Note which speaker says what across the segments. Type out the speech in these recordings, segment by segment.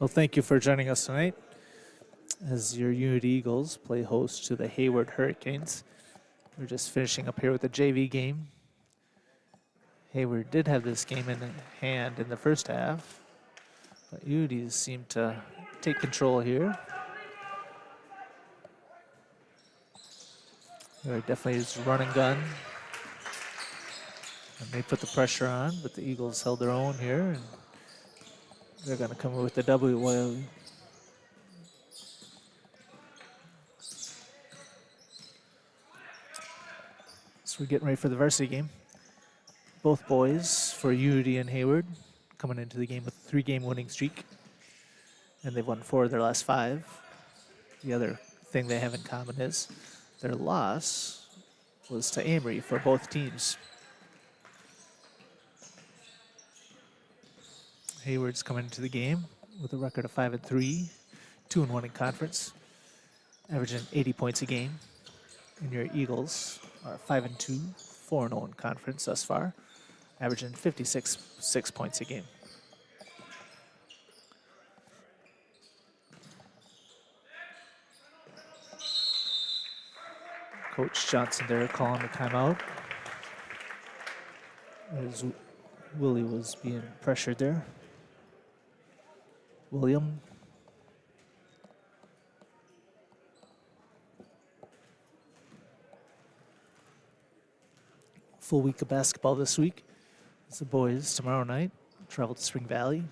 Speaker 1: Well, thank you for joining us tonight as your Unity Eagles play host to the Hayward Hurricanes. We're just finishing up here with the JV game. Hayward did have this game in hand in the first half, but Unity seemed to take control here. There definitely is run and gun. And they put the pressure on, but the Eagles held their own here. And they're going to come with the W while so we're getting ready for the varsity game. Both boys for Unity and Hayward coming into the game with a 3-game winning streak. And they've won 4 of their last 5. The other thing they have in common is their loss was to Amory for both teams. Hayward's coming into the game with a record of 5-3, 2-1 in conference, averaging 80 points a game. And your Eagles are 5-2, 4-0 in conference thus far, averaging 56 points a game. Coach Johnson there calling the timeout as Willie was being pressured there. William. Full week of basketball this week. As the boys tomorrow night travel to Spring Valley,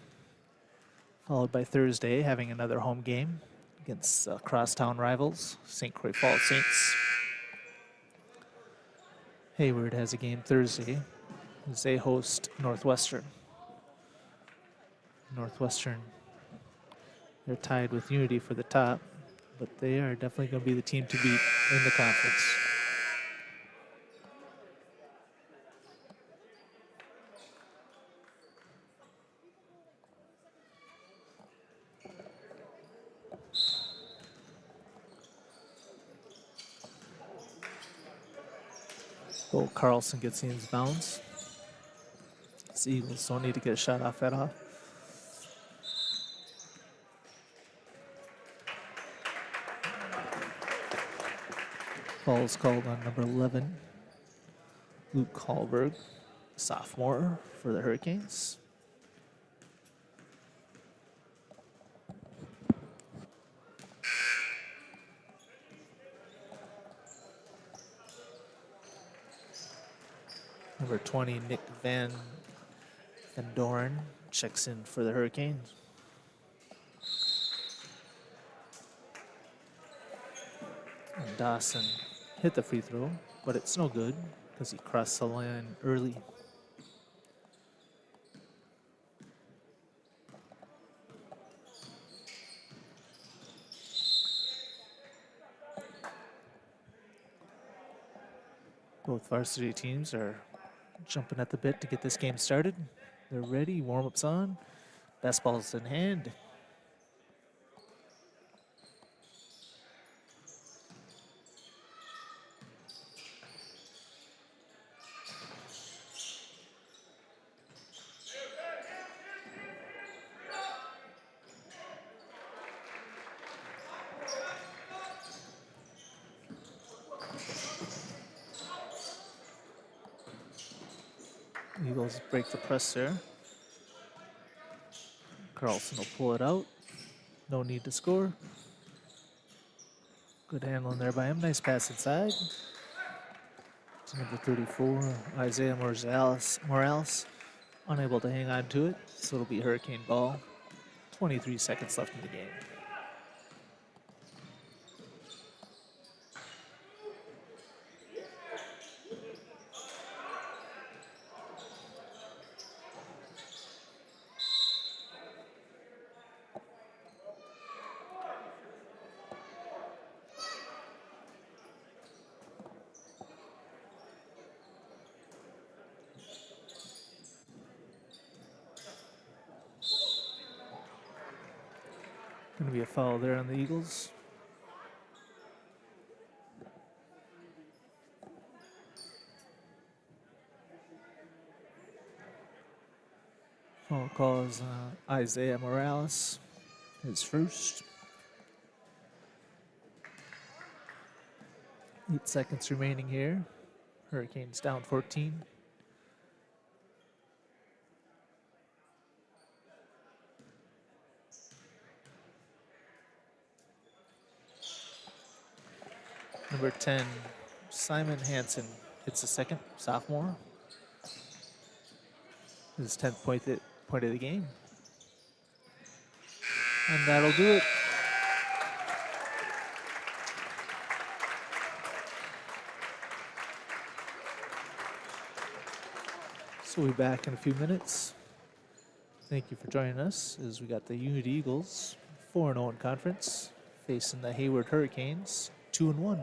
Speaker 1: followed by Thursday having another home game against crosstown rivals, St. Croix Falls Saints. Hayward has a game Thursday as they host Northwestern. Northwestern, they're tied with Unity for the top, but they are definitely going to be the team to beat in the conference. Bo Carlson gets in his bounds. The Eagles don't need to get a shot off that off. Foul is called on number 11, Luke Hallberg, sophomore for the Hurricanes. Number 20, Nick Van Doren, checks in for the Hurricanes. And Dawson hit the free throw, but it's no good because he crossed the line early. Both varsity teams are jumping at the bit to get this game started. They're ready, warm-up's on, basketball's in hand. Eagles break the press there. Carlson will pull it out. No need to score. Good handling there by him. Nice pass inside. To number 34, Isaiah Morales. Unable to hang on to it, so it'll be Hurricane ball. 23 seconds left in the game. Going to be a foul there on the Eagles. Foul calls Isaiah Morales. his first. 8 seconds remaining here. Hurricanes down 14. Number 10, Simon Hansen hits the second, sophomore. His 10th point of the game. And that'll do it. So we'll be back in a few minutes. Thank you for joining us as we got the Unity Eagles 4-0 in conference facing the Hayward Hurricanes 2-1.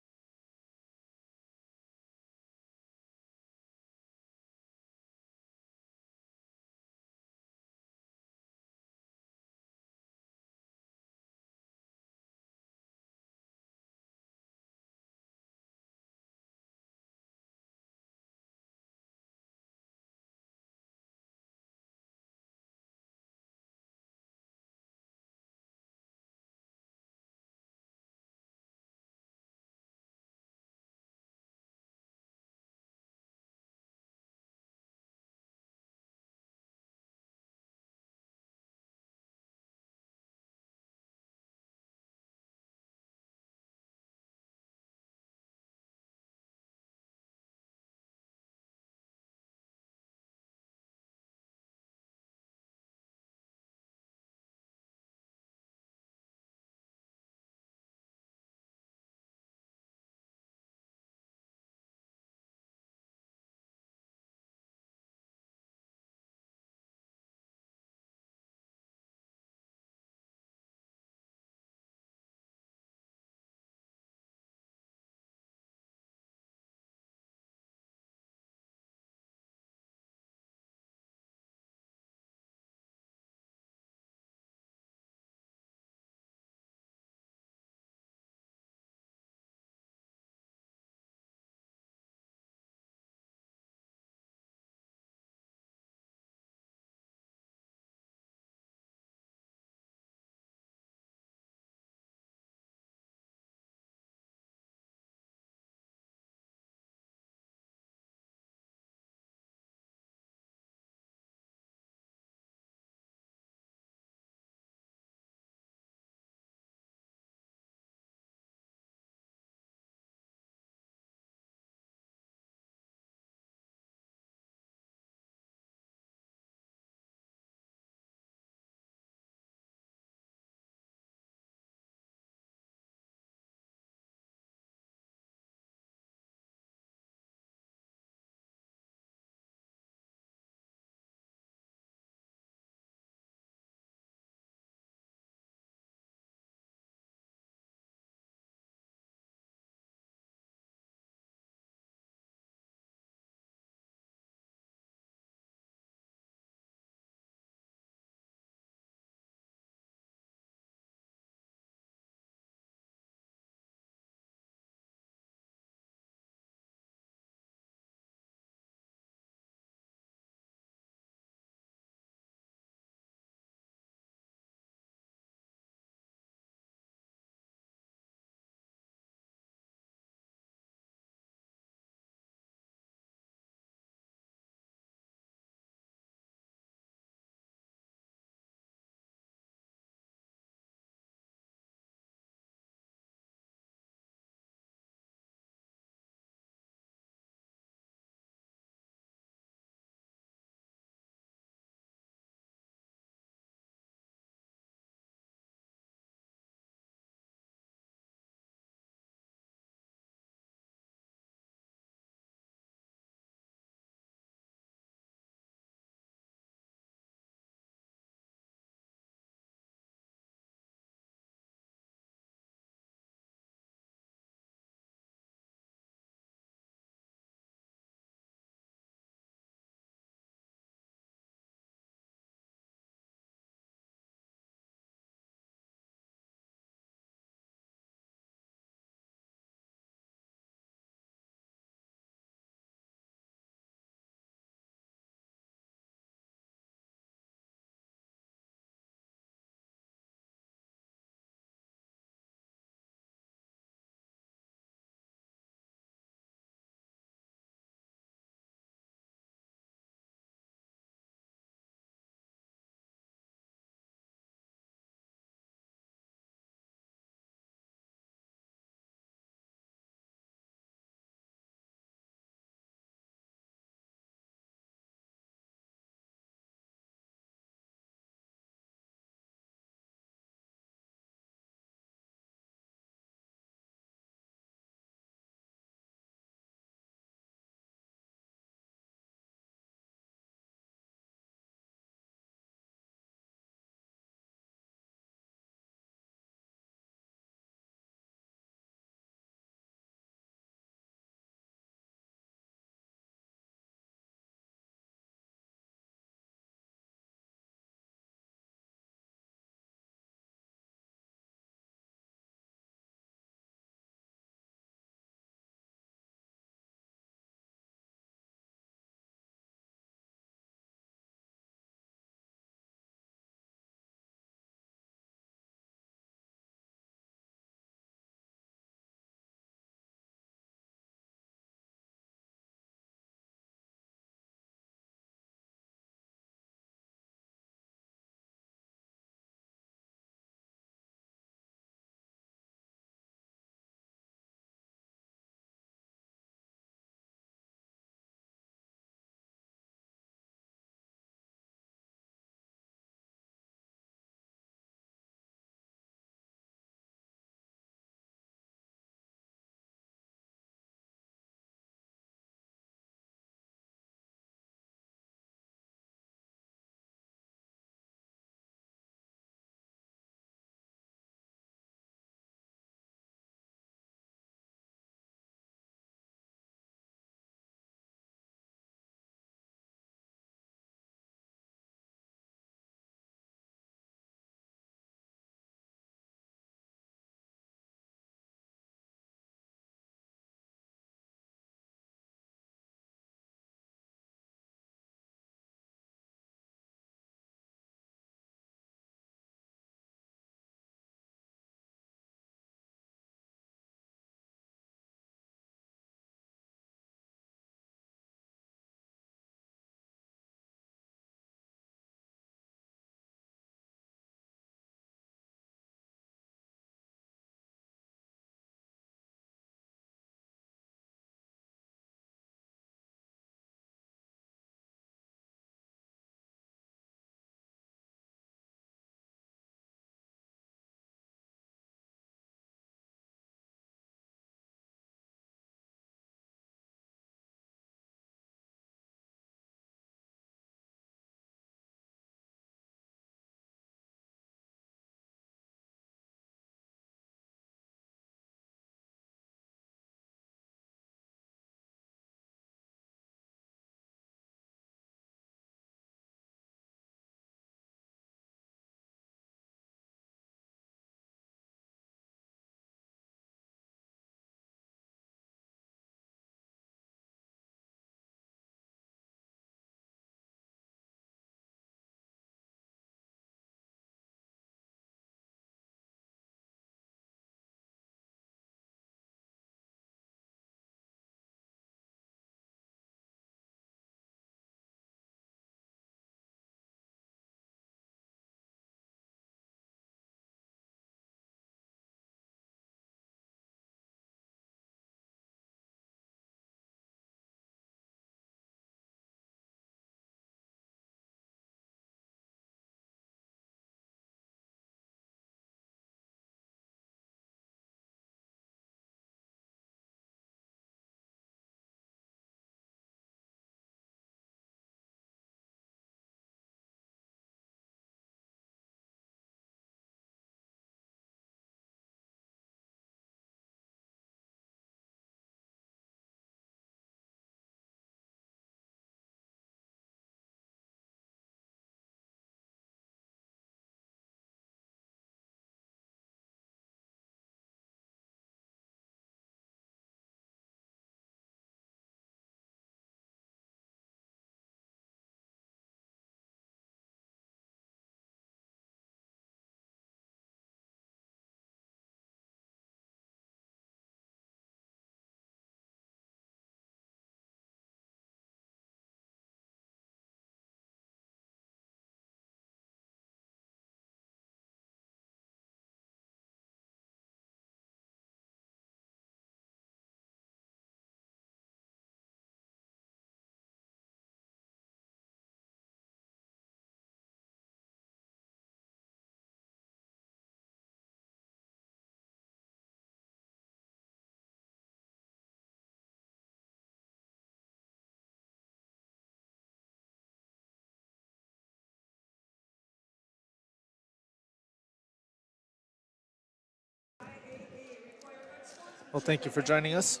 Speaker 1: Well, thank you for joining us.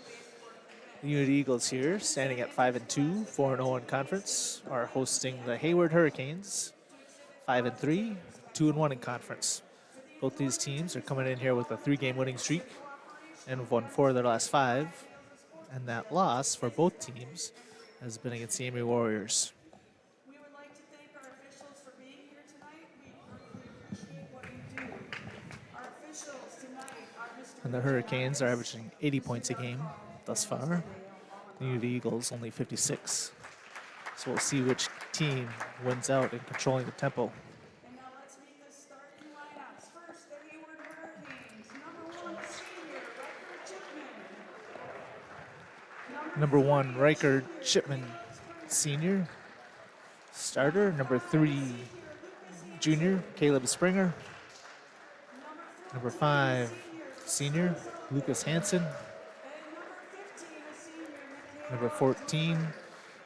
Speaker 1: The Unity Eagles here, standing at 5-2, 4-0 in conference, are hosting the Hayward Hurricanes, 5-3, 2-1 in conference. Both these teams are coming in here with a 3-game winning streak and have won 4 of their last 5. And that loss for both teams has been against the Amory Warriors.
Speaker 2: We would like to thank our officials for being here tonight. We greatly appreciate what you do. Our officials tonight are Mr.
Speaker 1: And the Hurricanes are averaging 80 points a game thus far. The Unity Eagles only 56. So we'll see which team wins out in controlling the tempo.
Speaker 2: And now let's meet the starting lineups. First, the Hayward Hurricanes. Number 1, senior, Riker Chipman.
Speaker 1: Number 1, Riker Chipman, senior. Starter. Number 3, junior, Caleb Springer. Number 5, senior, Lucas Hansen. Number 14,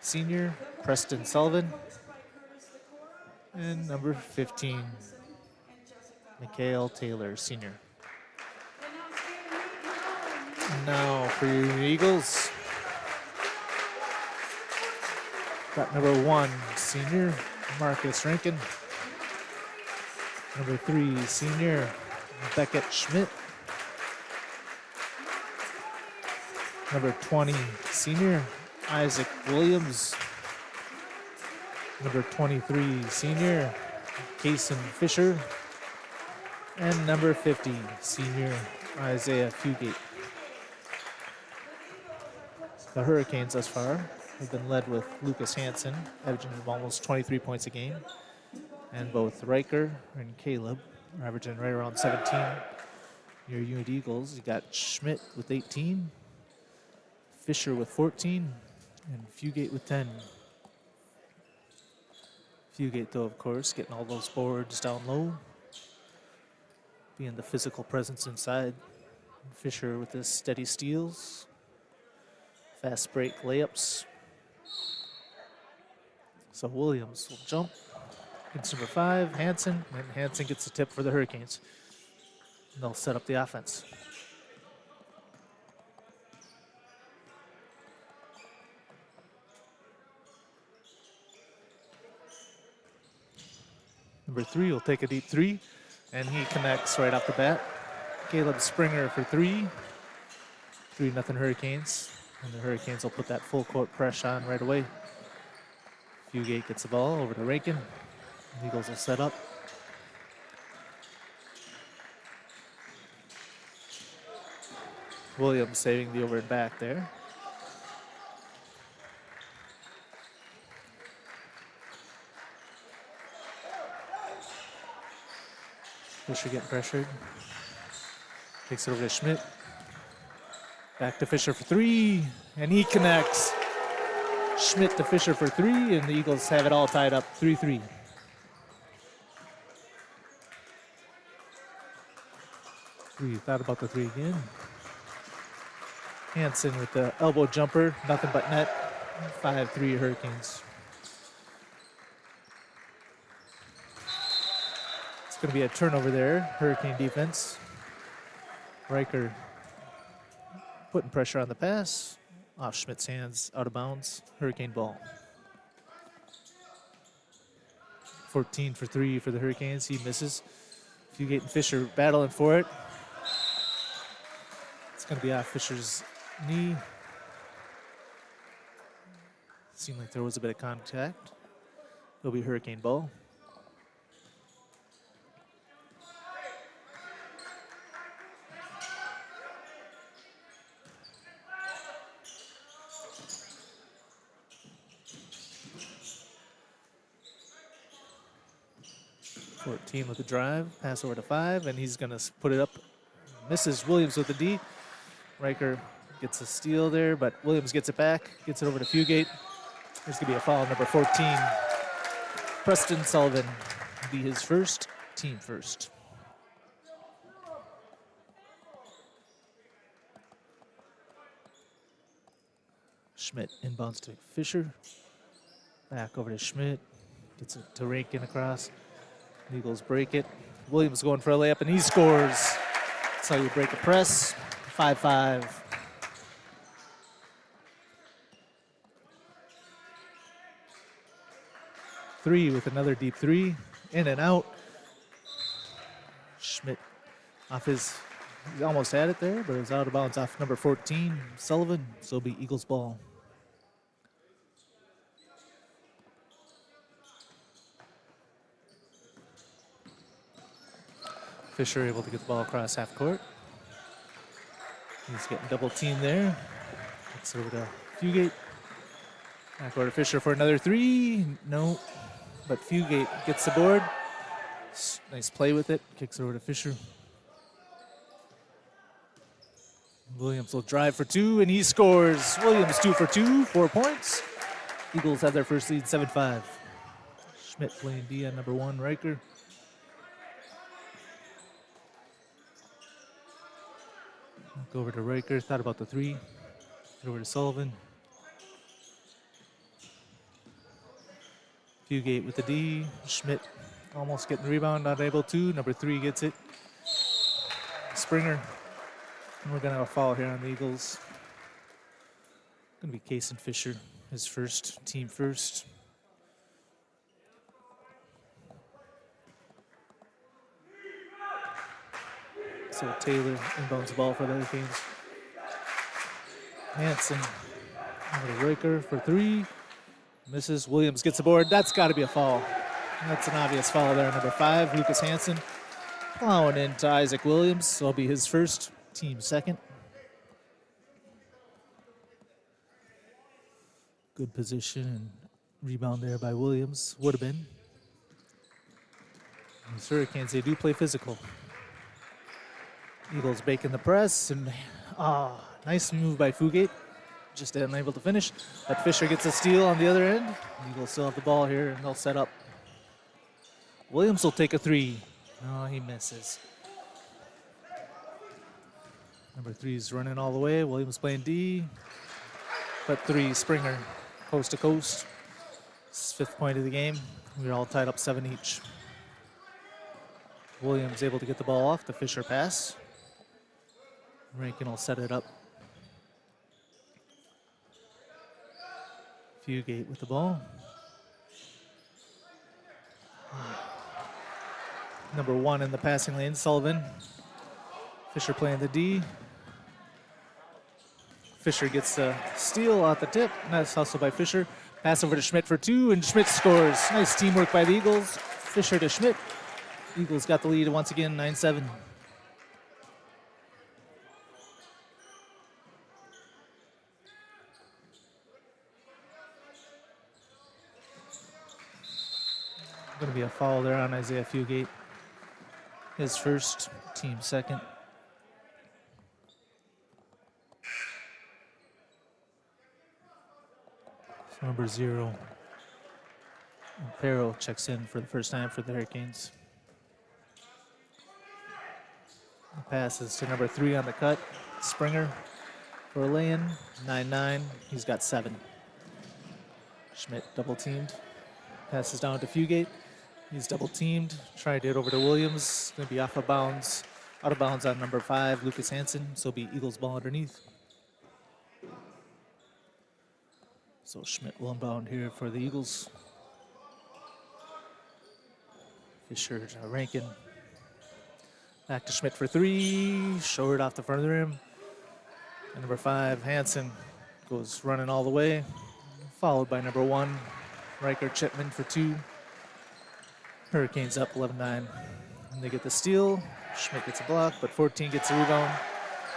Speaker 1: senior, Preston Sullivan. And number 15, Mikhail Taylor, senior. And now for your Eagles. Got number 1, senior, Marcus Rankin. Number 3, senior, Beckett Schmidt. Number 20, senior, Isaac Williams. Number 23, senior, Kason Fisher. And number 50, senior, Isaiah Fugate. The Hurricanes thus far have been led with Lucas Hansen, averaging almost 23 points a game. And both Riker and Caleb are averaging right around 17. Your Unity Eagles, you got Schmidt with 18, Fisher with 14, and Fugate with 10. Fugate, though, of course, getting all those boards down low, being the physical presence inside. Fisher with his steady steals, fast break layups. So Williams will jump. It's number 5, Hansen, and Hansen gets the tip for the Hurricanes. And they'll set up the offense. Number 3 will take a deep 3, and he connects right off the bat. Caleb Springer for 3. 3-0 Hurricanes, and the Hurricanes will put that full court press on right away. Fugate gets the ball over to Rankin. The Eagles will set up. Williams saving the over and back there. Fisher getting pressured. Takes it over to Schmidt. Back to Fisher for 3, and he connects. Schmidt to Fisher for 3, and the Eagles have it all tied up 3-3. We thought about the 3 again. Hansen with the elbow jumper, nothing but net. 5-3 Hurricanes. It's going to be a turnover there, Hurricane defense. Riker putting pressure on the pass. Off Schmidt's hands, out of bounds. Hurricane ball. 14 for 3 for the Hurricanes. He misses. Fugate and Fisher battling for it. It's going to be off Fisher's knee. Seemed like there was a bit of contact. It'll be Hurricane ball. Team with the drive, pass over to 5, and he's gonna put it up. Misses Williams with the D. Riker gets a steal there, but Williams gets it back, gets it over to Fugate. There's gonna be a foul, number 14. Preston Sullivan will be his first, team first. Schmidt inbounds to Fisher. Back over to Schmidt, gets it to Rankin across. Eagles break it. Williams going for a layup, and he scores. That's how you break a press. 5-5. 3 with another deep 3. In and out. Schmidt off his, he almost had it there, but it was out of bounds off number 14, Sullivan. So it'll be Eagles ball. Fisher able to get the ball across half court. He's getting double teamed there. It's over to Fugate. Back over to Fisher for another 3. No, but Fugate gets the board. Nice play with it. Kicks it over to Fisher. Williams will drive for 2, and he scores. Williams 2 for 2, 4 points. Eagles have their first lead, 7-5. Schmidt playing D on number 1, Riker. Go over to Riker, thought about the 3. Get over to Sullivan. Fugate with the D. Schmidt almost getting the rebound, not able to. Number 3 gets it. Springer. And we're going to have a foul here on the Eagles. Going to be Kason Fisher, his first, team first. So Taylor inbounds the ball for the Hurricanes. Hanson over to Riker for 3. Misses. Williams gets the board. That's got to be a foul. That's an obvious foul there. Number 5, Lucas Hanson, plowing into Isaac Williams. So it'll be his first, team second. Good position and rebound there by Williams. Would have been. These Hurricanes, they do play physical. Eagles baking the press, and nice move by Fugate. Just unable to finish. But Fisher gets a steal on the other end. Eagles still have the ball here, and they'll set up. Williams will take a 3. Oh, he misses. Number 3 is running all the way. Williams playing D. But 3, Springer, coast to coast. It's 5th point of the game. We're all tied up 7 each. Williams able to get the ball off the Fisher pass. Rankin will set it up. Fugate with the ball. Number 1 in the passing lane, Sullivan. Fisher playing the D. Fisher gets the steal off the tip. Nice hustle by Fisher. Pass over to Schmidt for 2, and Schmidt scores. Nice teamwork by the Eagles. Fisher to Schmidt. Eagles got the lead once again, 9-7. Going to be a foul there on Isaiah Fugate. His first, team second. So number 0. Perro checks in for the first time for the Hurricanes. Passes to number 3 on the cut. Springer for a lay-in, 9-9. He's got 7. Schmidt double teamed. Passes down to Fugate. He's double teamed. Tried to get over to Williams. Going to be off of bounds. Out of bounds on number 5, Lucas Hanson. So it'll be Eagles ball underneath. So Schmidt will inbound here for the Eagles. Fisher to Rankin. Back to Schmidt for 3. Short off the front of the rim. And number 5, Hanson, goes running all the way. Followed by number 1, Riker Chipman for 2. Hurricanes up 11-9. And they get the steal. Schmidt gets a block, but 14 gets a rebound.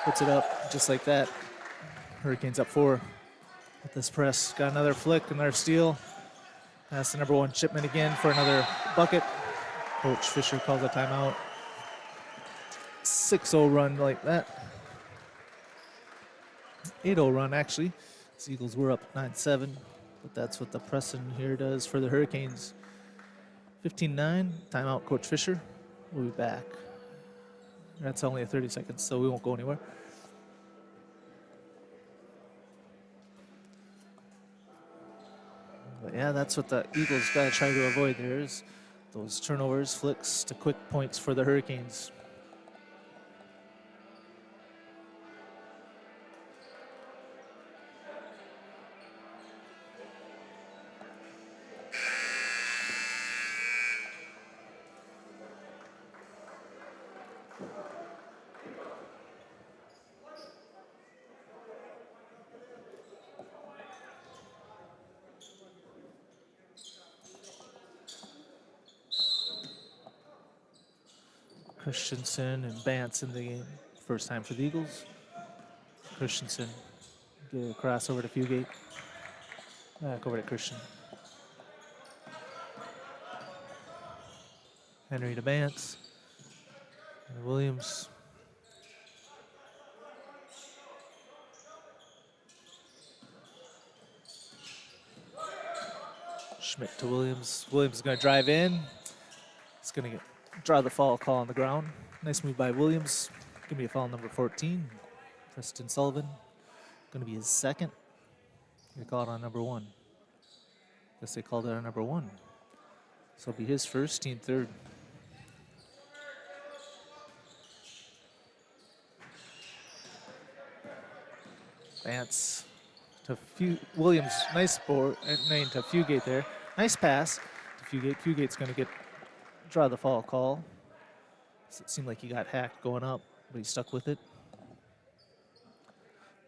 Speaker 1: Puts it up just like that. Hurricanes up 4. With this press, got another flick, another steal. Pass to number 1, Chipman again for another bucket. Coach Fisher calls a timeout. 6-0 run like that. 8-0 run, actually. The Eagles were up 9-7, but that's what the pressing here does for the Hurricanes. 15-9, timeout, Coach Fisher. We'll be back. That's only a 30 seconds, so we won't go anywhere. But yeah, that's what the Eagles got to try to avoid there is those turnovers, flicks to quick points for the Hurricanes. Christensen and Bance in the game. First time for the Eagles. Christensen, get a cross over to Fugate. Back over to Christian. Henry to Bance. And Williams. Schmidt to Williams. Williams is going to drive in. It's going to draw the foul call on the ground. Nice move by Williams. Going to be a foul number 14. Preston Sullivan. Going to be his second. They call it on number 1. Guess they called it on number 1. So it'll be his first, team third. Vance to Williams. Nice board. To Fugate there. Nice pass to Fugate. Fugate's going to draw the foul call. It seemed like he got hacked going up, but he stuck with it.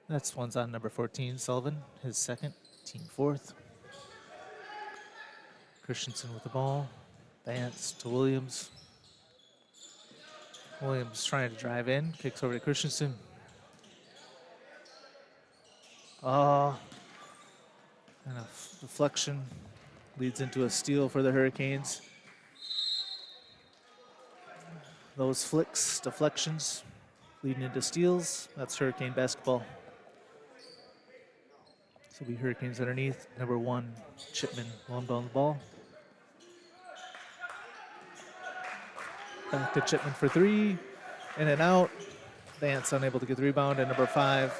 Speaker 1: That's one's on number 14, Sullivan, his second, team fourth. Christensen with the ball. Vance to Williams. Williams trying to drive in, kicks over to Christensen. And a deflection leads into a steal for the Hurricanes. Those flicks, deflections, leading into steals. That's Hurricane basketball. So it'll be Hurricanes underneath. Number 1, Chipman, long down the ball. Back to Chipman for 3. In and out. Vance unable to get the rebound. And number 5,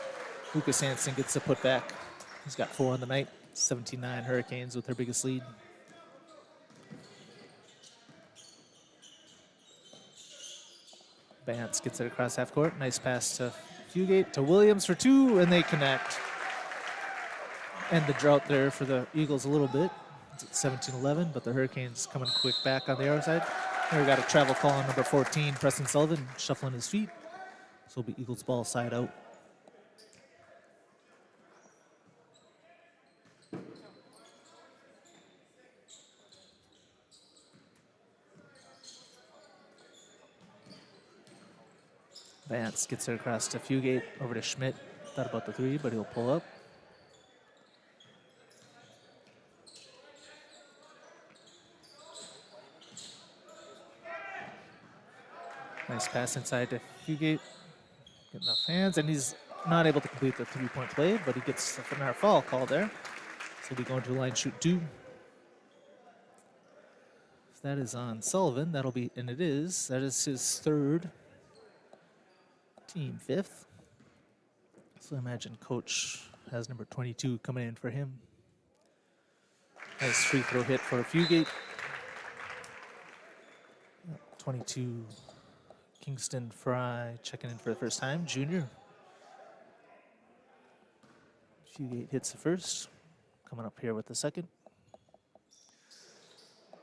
Speaker 1: Lucas Hansen gets the putback. He's got 4 on the night. 17-9 Hurricanes with their biggest lead. Vance gets it across half court. Nice pass to Fugate to Williams for 2, and they connect. End the drought there for the Eagles a little bit. It's at 17-11, but the Hurricanes coming quick back on the other side. Here we got a travel call on number 14, Preston Sullivan, shuffling his feet. So it'll be Eagles ball side out. Vance gets it across to Fugate, over to Schmidt. Thought about the 3, but he'll pull up. Nice pass inside to Fugate. Get enough hands, and he's not able to complete the 3-point play, but he gets another foul call there. So he'll be going to the line, shoot 2. If that is on Sullivan, that'll be, and it is. That is his third. Team 5th. So I imagine Coach has number 22 coming in for him. Nice free throw hit for Fugate. 22, Kingston Fry checking in for the first time, junior. Fugate hits the first. Coming up here with the second.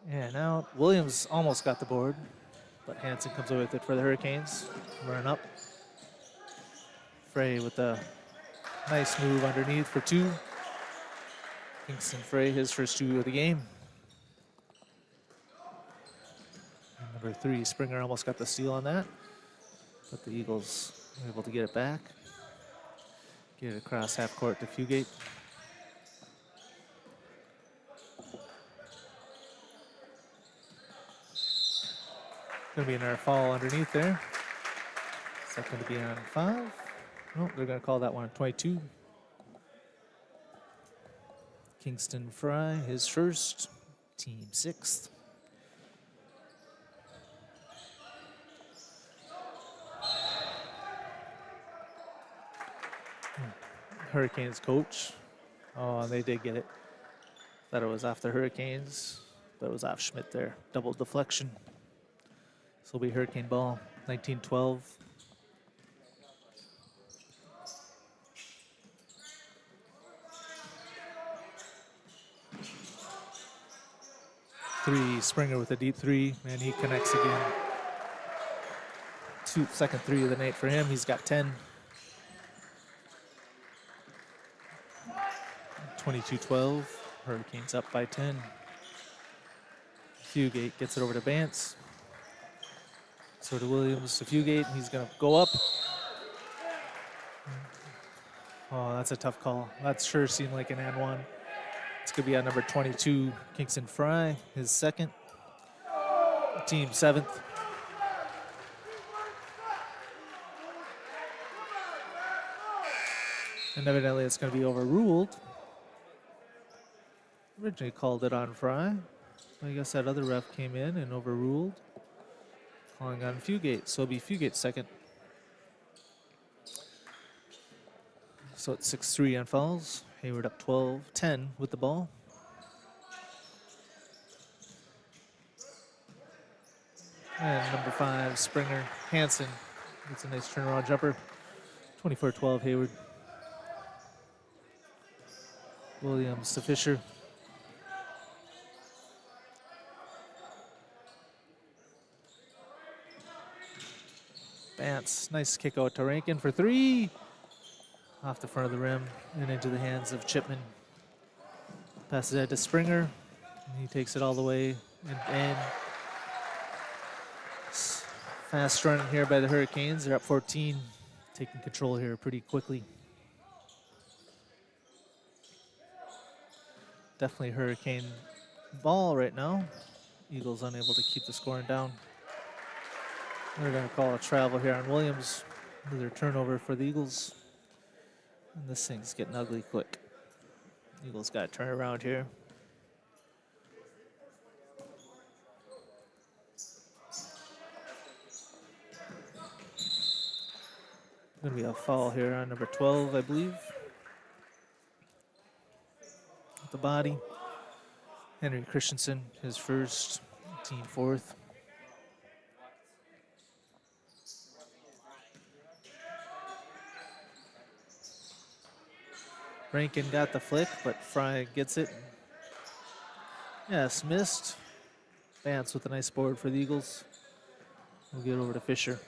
Speaker 1: And now Williams almost got the board, but Hansen comes away with it for the Hurricanes. Running up. Frey with a nice move underneath for 2. Kingston Frey, his first 2 of the game. And number 3, Springer almost got the steal on that, but the Eagles were able to get it back. Get it across half court to Fugate. Gonna be another foul underneath there. Is that gonna be on 5? No, they're going to call that one 22. Kingston Fry, his first, team 6th. Hurricanes coach. Oh, they did get it. Thought it was off the Hurricanes, but it was off Schmidt there. Double deflection. So it'll be Hurricane ball, 19-12. Springer with a deep 3, and he connects again. Second 3 of the night for him. He's got 10. 22-12. Hurricanes up by 10. Fugate gets it over to Vance. So to Williams to Fugate, and he's going to go up. Oh, that's a tough call. That sure seemed like an and one. It's going to be on number 22, Kingston Fry, his second. Team 7th. And evidently it's going to be overruled. Originally called it on Fry. I guess that other ref came in and overruled. Calling on Fugate, so it'll be Fugate second. So it's 6-3 on fouls. Hayward up 12-10 with the ball. And number 5, Springer Hansen. Gets a nice turnaround jumper. 24-12 Hayward. Williams to Fisher. Bance, nice kick out to Rankin for 3. Off the front of the rim and into the hands of Chipman. Passes it to Springer. And he takes it all the way and fast running here by the Hurricanes. They're up 14, taking control here pretty quickly. Definitely Hurricane ball right now. Eagles unable to keep the scoring down. They're going to call a travel here on Williams. Another turnover for the Eagles. And this thing's getting ugly quick. Eagles got to turn around here. Going to be a foul here on number 12, I believe. With the body. Henry Christensen, his first, team 4th. Rankin got the flick, but Fry gets it. Yes, missed. Vance with a nice board for the Eagles. We'll get over to Fisher.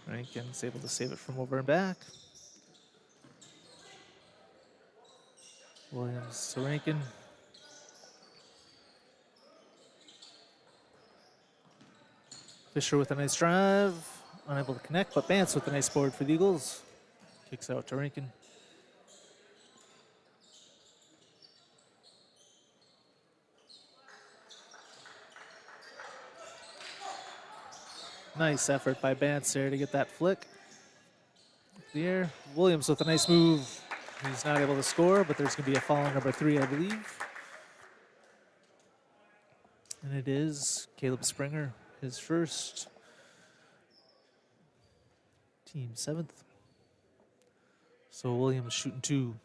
Speaker 1: Rankin's able to save it from over and back. Williams to Rankin. Fisher with a nice drive. Unable to connect, but Bance with a nice board for the Eagles. Kicks out to Rankin. Nice effort by Bance there to get that flick. The air. Williams with a nice move. He's not able to score, but there's going to be a foul on number 3, I believe. And it is Caleb Springer, his first, team 7th. So Williams shooting 2.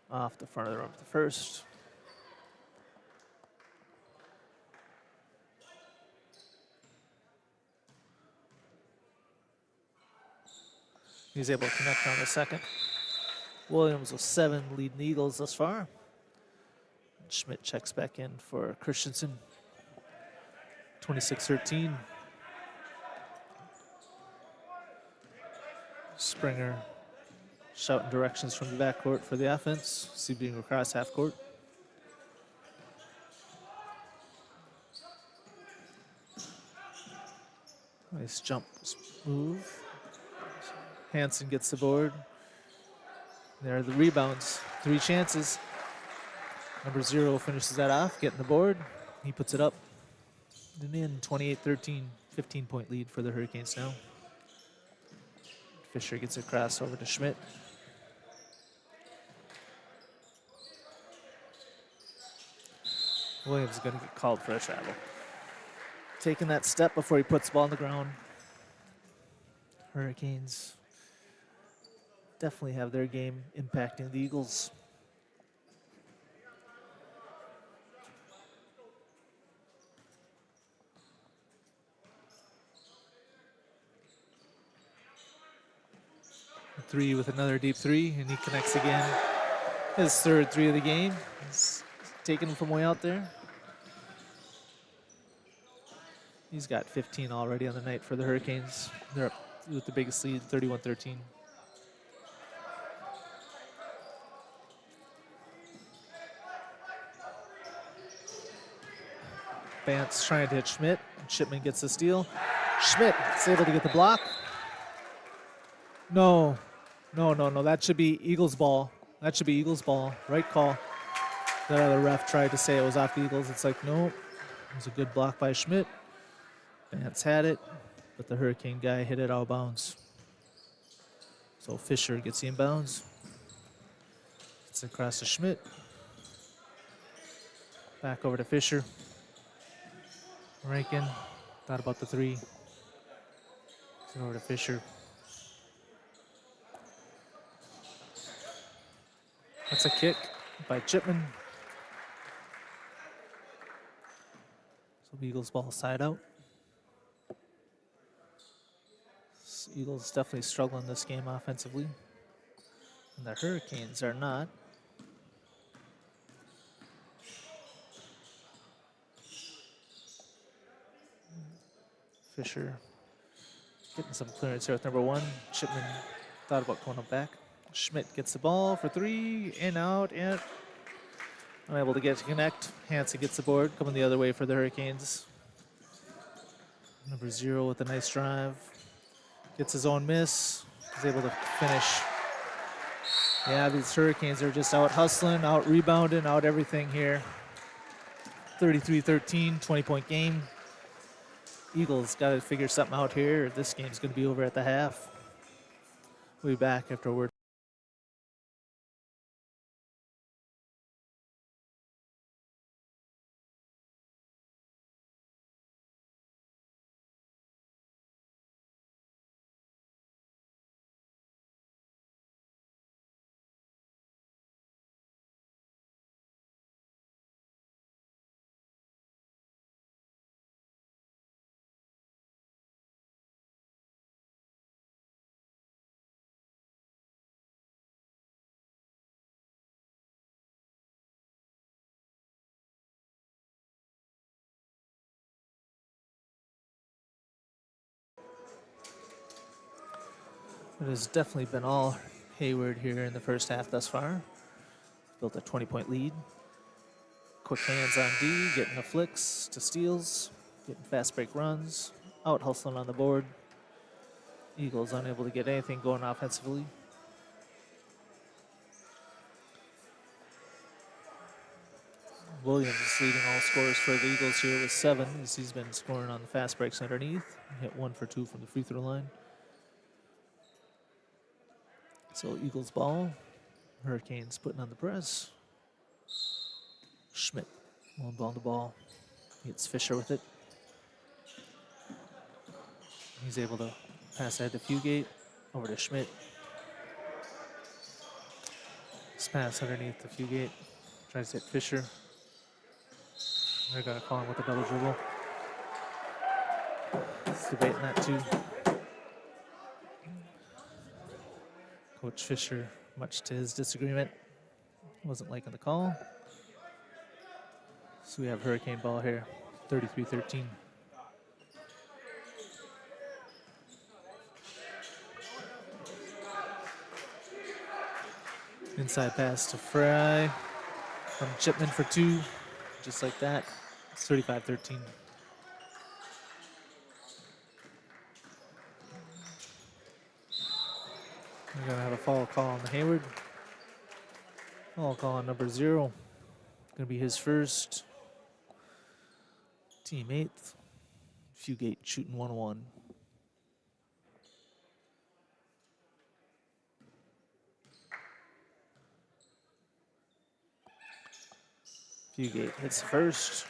Speaker 1: Off the front of the rim, the first. He's able to connect on the second. Williams with 7 leading the Eagles thus far. Schmidt checks back in for Christensen. 26-13. Springer shouting directions from the backcourt for the offense. See being across half court. Nice jump move. Hansen gets the board. There are the rebounds. 3 chances. Number 0 finishes that off, getting the board. He puts it up. And in 28-13, 15-point lead for the Hurricanes now. Fisher gets it across over to Schmidt. Williams is going to get called for a travel. Taking that step before he puts the ball on the ground. Hurricanes definitely have their game impacting the Eagles. A 3 with another deep 3, and he connects again. His third 3 of the game. He's taking him from way out there. He's got 15 already on the night for the Hurricanes. They're up with the biggest lead, 31-13. Vance trying to hit Schmidt. Shipman gets the steal. Schmidt is able to get the block. No. That should be Eagles ball. That should be Eagles ball. Right call. That other ref tried to say it was off the Eagles. It's like, no. It was a good block by Schmidt. Vance had it, but the Hurricane guy hit it out of bounds. So Fisher gets the inbounds. It's across to Schmidt. Back over to Fisher. Rankin thought about the three. Over to Fisher. That's a kick by Chipman. So Eagles ball side out. So Eagles definitely struggling this game offensively. And the Hurricanes are not. Fisher getting some clearance here with number one. Chipman thought about going up back. Schmidt gets the ball for three, in, out, and unable to get to connect. Hansen gets the board, coming the other way for the Hurricanes. Number 0 with a nice drive. Gets his own miss, is able to finish. Yeah, these Hurricanes are just out hustling, out rebounding, out everything here. 33-13, 20-point game. Eagles got to figure something out here. This game's going to be over at the half. We'll be back after a word. It has definitely been all Hayward here in the first half thus far. Built a 20-point lead. Quick hands on D, getting the flicks to steals, getting fast break runs, out hustling on the board. Eagles unable to get anything going offensively. Williams leading all scorers for the Eagles here with 7, as he's been scoring on the fast breaks underneath. Hit 1 for 2 from the free throw line. So Eagles ball. Hurricanes putting on the press. Schmidt, one ball on the ball. Hits Fisher with it. He's able to pass ahead to Fugate. Over to Schmidt. This pass underneath to Fugate. Tries to hit Fisher. They're going to call him with a double dribble. He's debating that too. Coach Fisher, much to his disagreement, wasn't liking the call. So we have Hurricane ball here, 33-13. Inside pass to Fry from Chipman for 2, just like that. It's 35-13. We're gonna have a foul call on the Hayward. Foul call on number 0. Gonna be his first. Team 8th. Fugate shooting 1-1. Fugate hits the first.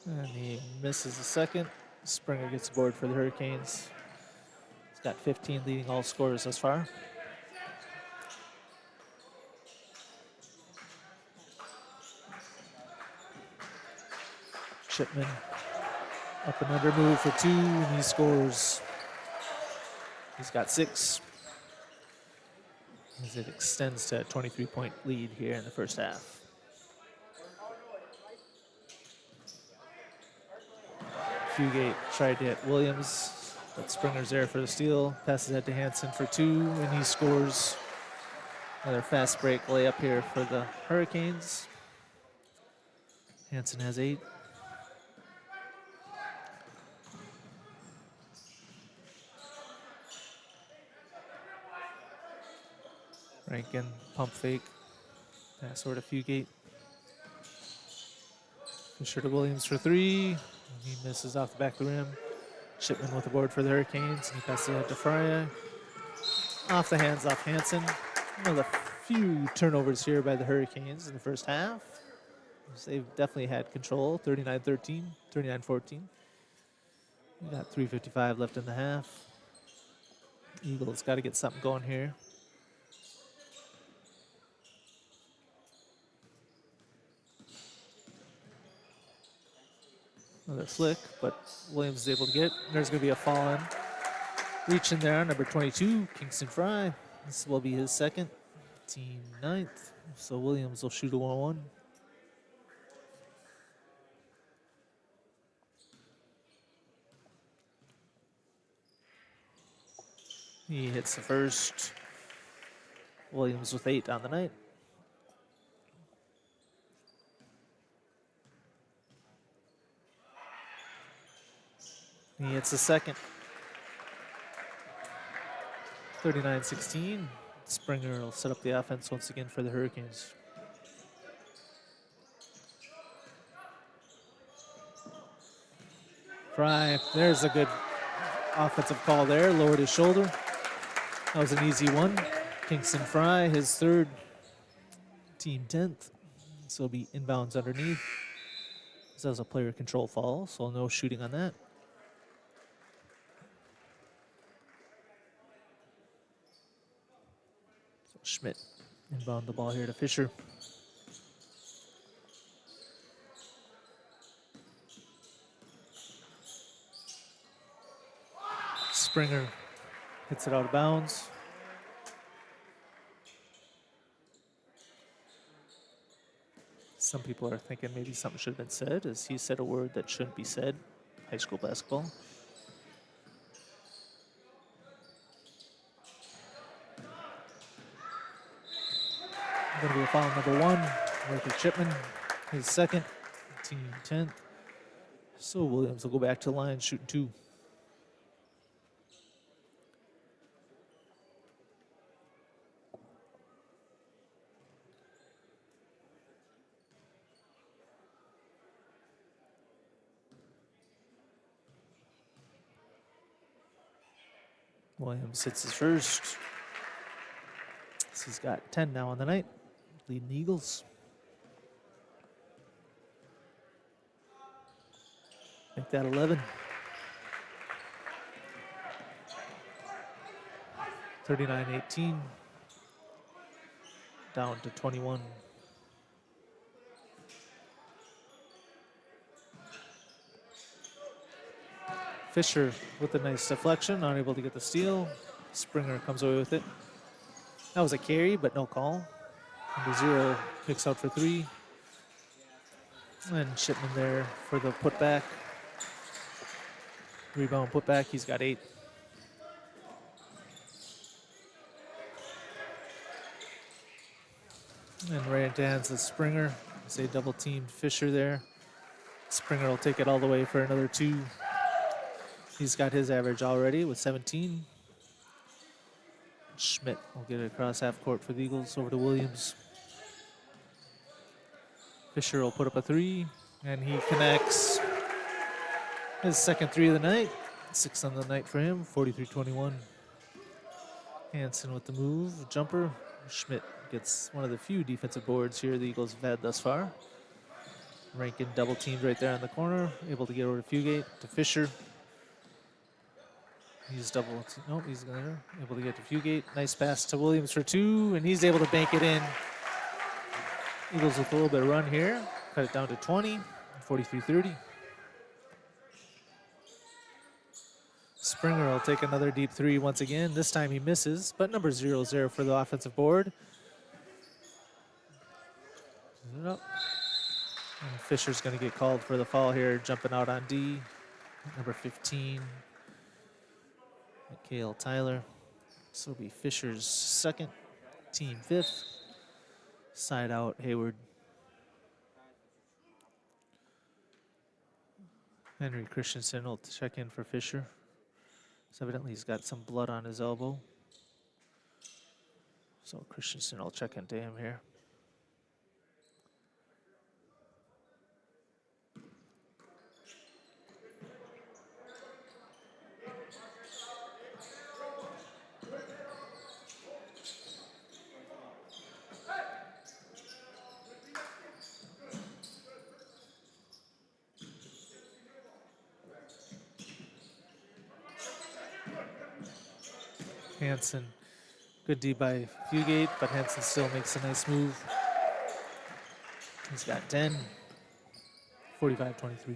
Speaker 1: And he misses the second. Springer gets the board for the Hurricanes. He's got 15, leading all scorers thus far. Chipman Up and under move for 2, and he scores. He's got 6. As it extends to a 23-point lead here in the first half. Fugate tried to hit Williams, but Springer's there for the steal. Passes that to Hansen for 2, and he scores. Another fast break layup here for the Hurricanes. Hansen has 8. Rankin, pump fake. Pass over to Fugate. Fisher to Williams for 3. He misses off the back of the rim. Shipman with the board for the Hurricanes. And he passes it out to Frye. Off the hands off Hansen. One of the few turnovers here by the Hurricanes in the first half. They've definitely had control. 39-13, 39-14. We got 3:55 left in the half. Eagles got to get something going here. Another flick, but Williams is able to get. There's going to be a fall in. Reach in there, number 22, Kingston Frye. This will be his second, team 9th. So Williams will shoot a 1-1. He hits the first. Williams with 8 on the night. He hits the second. 39-16. Springer will set up the offense once again for the Hurricanes. Frye, there's a good offensive call there. Lowered his shoulder. That was an easy one. Kingston Frye, his 3rd, team 10th. So he'll be inbounds underneath. This was a player control foul, so no shooting on that. Schmidt inbound the ball here to Fisher. Springer hits it out of bounds. Some people are thinking maybe something should have been said, as he said a word that shouldn't be said. High school basketball. Going to be a foul number 1, Murphy Chipman, his 2nd, team 10th. So Williams will go back to the line, shooting 2. Williams hits his first. So he's got 10 now on the night. Leading the Eagles. Make that 11. 39-18. Down to 21. Fisher with a nice deflection, unable to get the steal. Springer comes away with it. That was a carry, but no call. Number 0 kicks out for 3. And Shipman there for the putback. Rebound putback, he's got 8. And right into hands of Springer. They double teamed Fisher there. Springer will take it all the way for another 2. He's got his average already with 17. Schmidt will get it across half court for the Eagles over to Williams. Fisher will put up a 3, and he connects. His 2nd 3 of the night. 6 on the night for him, 43-21. Hansen with the move, jumper. Schmidt gets one of the few defensive boards here the Eagles have had thus far. Rankin double teamed right there in the corner, able to get over to Fugate, to Fisher. He's he's there, able to get to Fugate. Nice pass to Williams for 2, and he's able to bank it in. Eagles with a little bit of run here. Cut it down to 20, 43-30. Springer will take another deep three once again. This time he misses, but number 0-0 for the offensive board. Nope. And Fisher's going to get called for the foul here, jumping out on D. Number 15, Mikhail Tyler. This will be Fisher's second, team fifth. Side out, Hayward. Henry Christensen will check in for Fisher. So evidently he's got some blood on his elbow. So Christensen will check into him here. Hansen, good D by Fugate, but Hansen still makes a nice move. He's got 10, 45-23.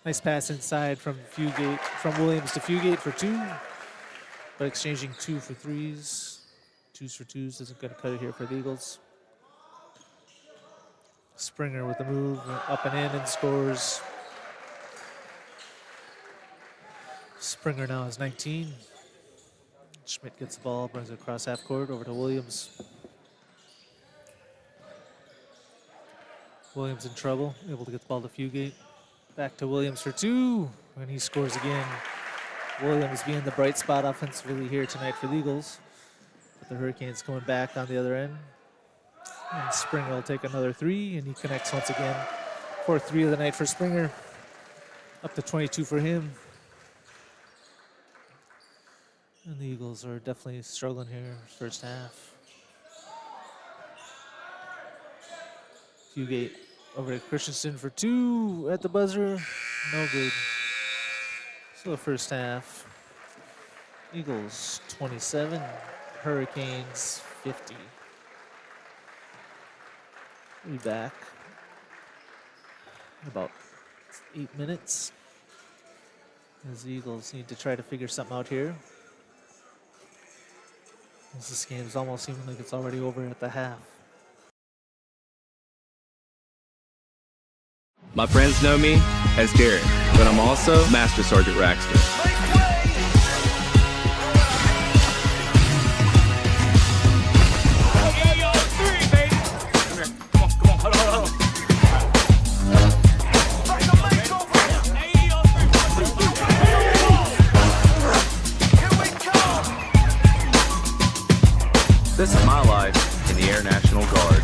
Speaker 1: Nice pass inside from Fugate, from Williams to Fugate for two, but exchanging 2 for 3s. 2s for 2s isn't going to cut it here for the Eagles. Springer with the move, up and in, and scores. Springer now has 19. Schmidt gets the ball, brings it across half court over to Williams. Williams in trouble, able to get the ball to Fugate. Back to Williams for two, and he scores again. Williams being the bright spot offensively here tonight for the Eagles. But the Hurricanes coming back on the other end. And Springer will take another three, and he connects once again. 4th three of the night for Springer. Up to 22 for him. And the Eagles are definitely struggling here first half. Fugate over to Christensen for two at the buzzer. No good. So the first half, Eagles 27, Hurricanes 50. We'll be back in about 8 minutes as the Eagles need to try to figure something out here. This game's almost seeming like it's already over at the half.
Speaker 3: My friends know me as Derek, but I'm also Master Sergeant Raxter. This is my life in the Air National Guard.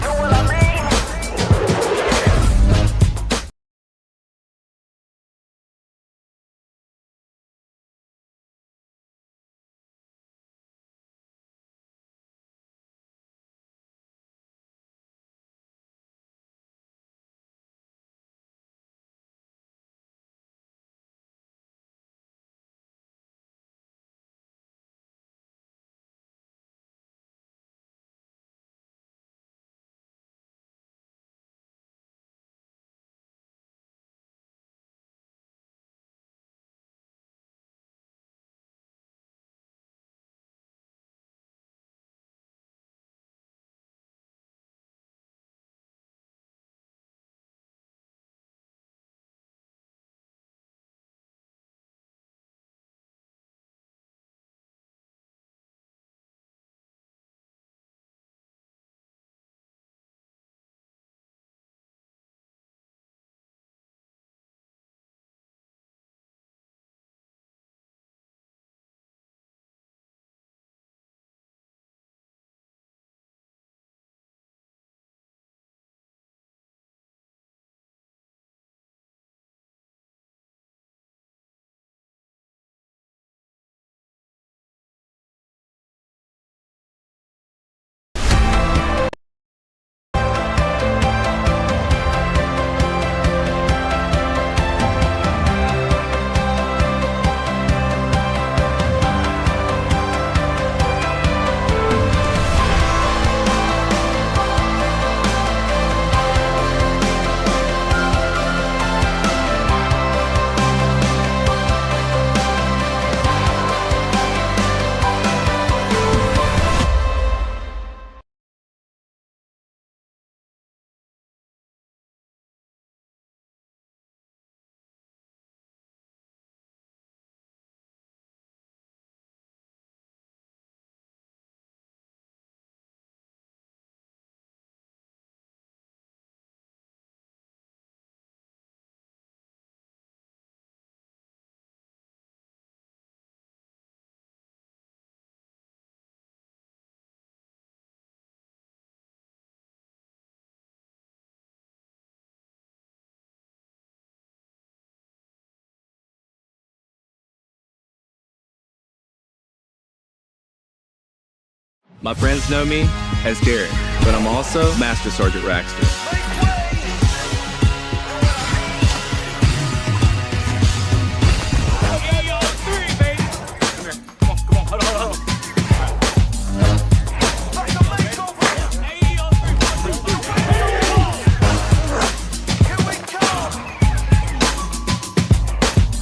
Speaker 3: My friends know me as Derek, but I'm also Master Sergeant Raxter.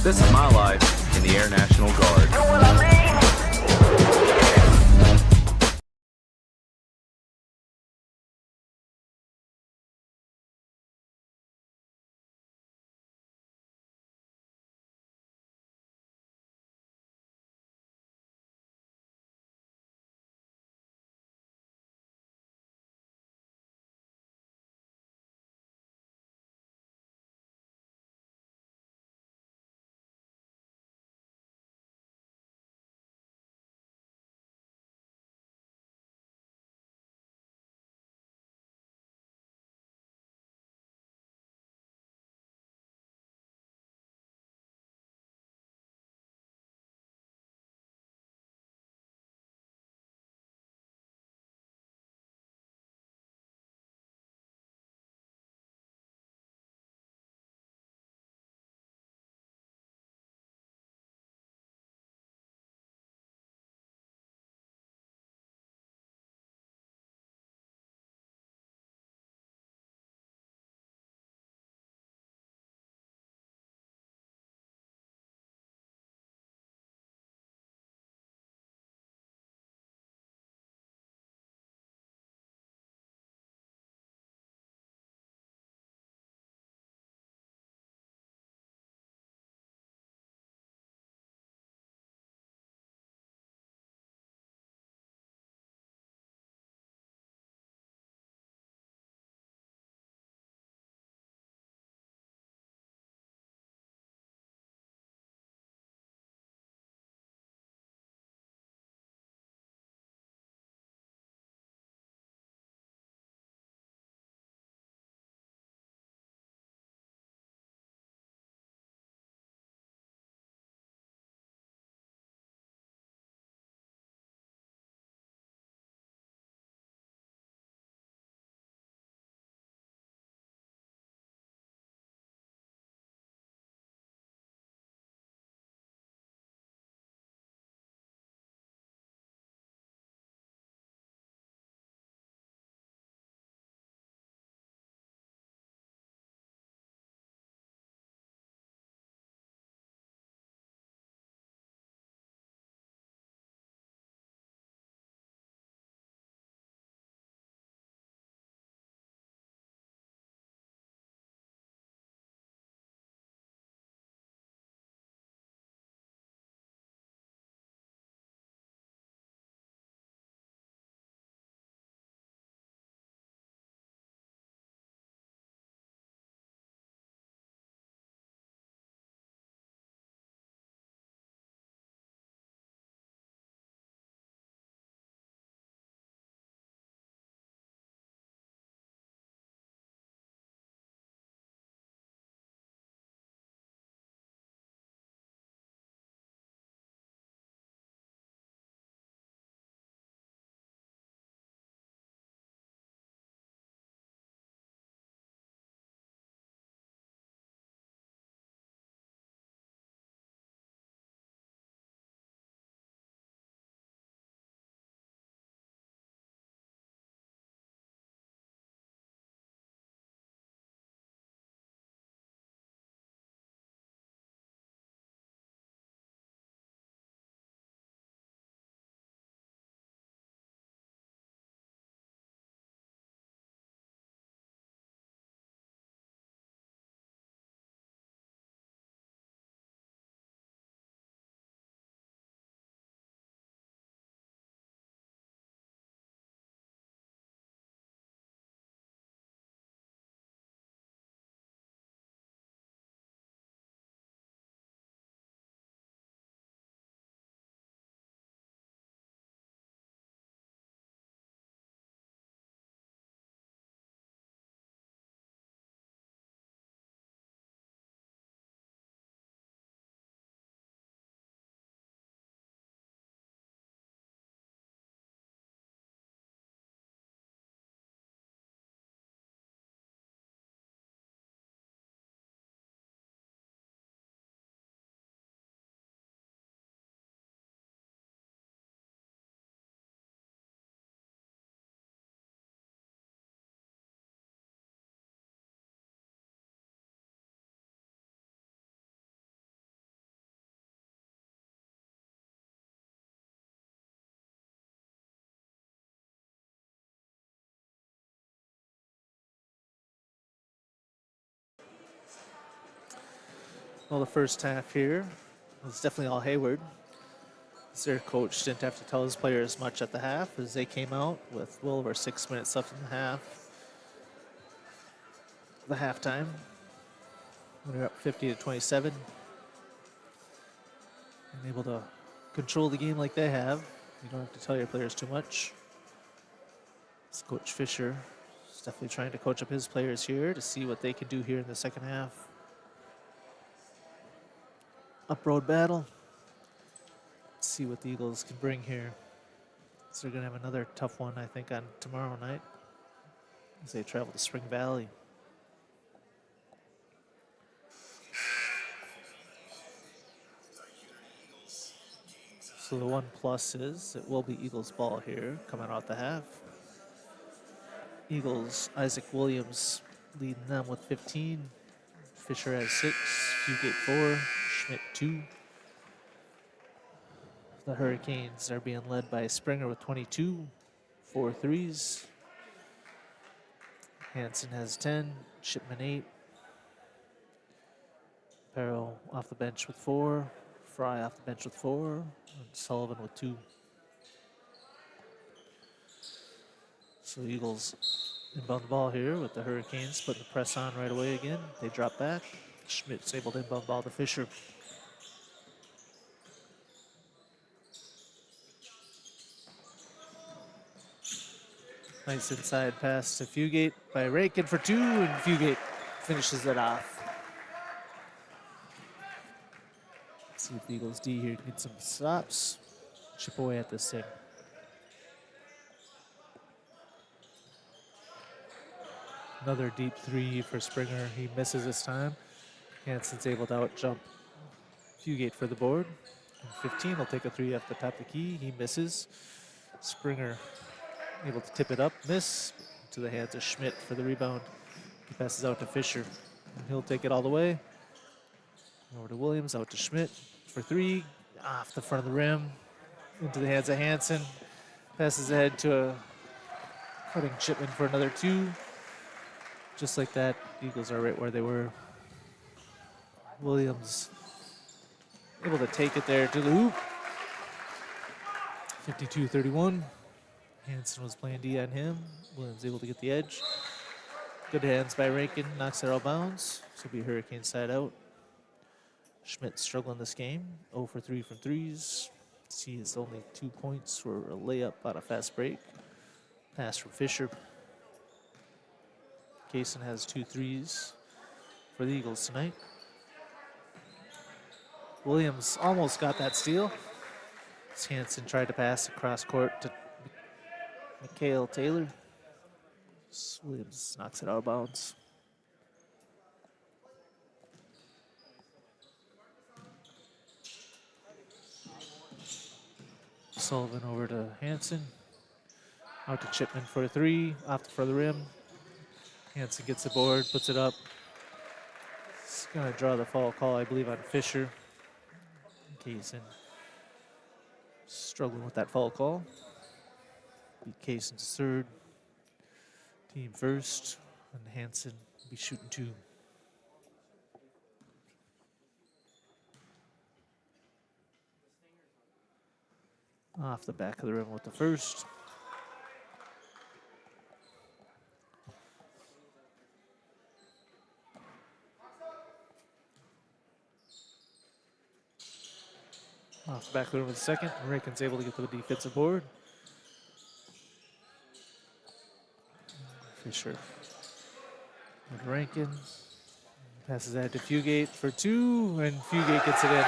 Speaker 3: This is my life in the Air National Guard.
Speaker 1: Well, the first half here was definitely all Hayward. Their coach didn't have to tell his players much at the half as they came out with well over 6 minutes left in the half. The halftime, when they're up 50-27, and able to control the game like they have. You don't have to tell your players too much. It's Coach Fisher is definitely trying to coach up his players here to see what they can do here in the second half. Up-road battle. Let's see what the Eagles can bring here. So they're going to have another tough one, I think, on tomorrow night as they travel to Spring Valley. So the one plus is it will be Eagles ball here coming out the half. Eagles, Isaac Williams leading them with 15. Fisher has 6, Fugate 4, Schmidt 2. The Hurricanes are being led by Springer with 22, 4 threes. Hansen has 10, Shipman 8. Perro off the bench with 4, Fry off the bench with 4, and Sullivan with 2. So the Eagles inbound the ball here with the Hurricanes putting the press on right away again. They drop back. Schmidt's able to inbound ball to Fisher. Nice inside pass to Fugate by Rankin for 2, and Fugate finishes it off. Let's see if the Eagles D here can get some stops. Chip away at this thing. Another deep 3 for Springer. He misses this time. Hansen's able to out-jump Fugate for the board. And 15 will take a 3 off the top of the key. He misses. Springer able to tip it up, miss, to the hands of Schmidt for the rebound. He passes out to Fisher, and he'll take it all the way. Over to Williams, out to Schmidt for 3, off the front of the rim, into the hands of Hansen. Passes ahead to a cutting Chipman for another 2. Just like that, Eagles are right where they were. Williams able to take it there to the hoop. 52-31. Hansen was playing D on him. Williams able to get the edge. Good hands by Rankin, knocks it out of bounds. This will be Hurricane side out. Schmidt struggling this game, 0 for 3 from threes. See, it's only 2 points for a layup on a fast break. Pass from Fisher. Kaysen has 2 threes for the Eagles tonight. Williams almost got that steal. Hansen tried to pass across court to Mikhail Taylor. Williams knocks it out of bounds. Sullivan over to Hansen. Out to Chipman for a 3, off the front of the rim. Hansen gets the board, puts it up. He's gonna draw the foul call, I believe, on Fisher. Kaysen struggling with that foul call. Beat Kaysen's 3rd. Team first, and Hansen will be shooting 2. Off the back of the rim with the first. Off the back of the rim with the second. Rankin's able to get to the defensive board. Fisher with Rankin. Passes that to Fugate for 2, and Fugate gets it in.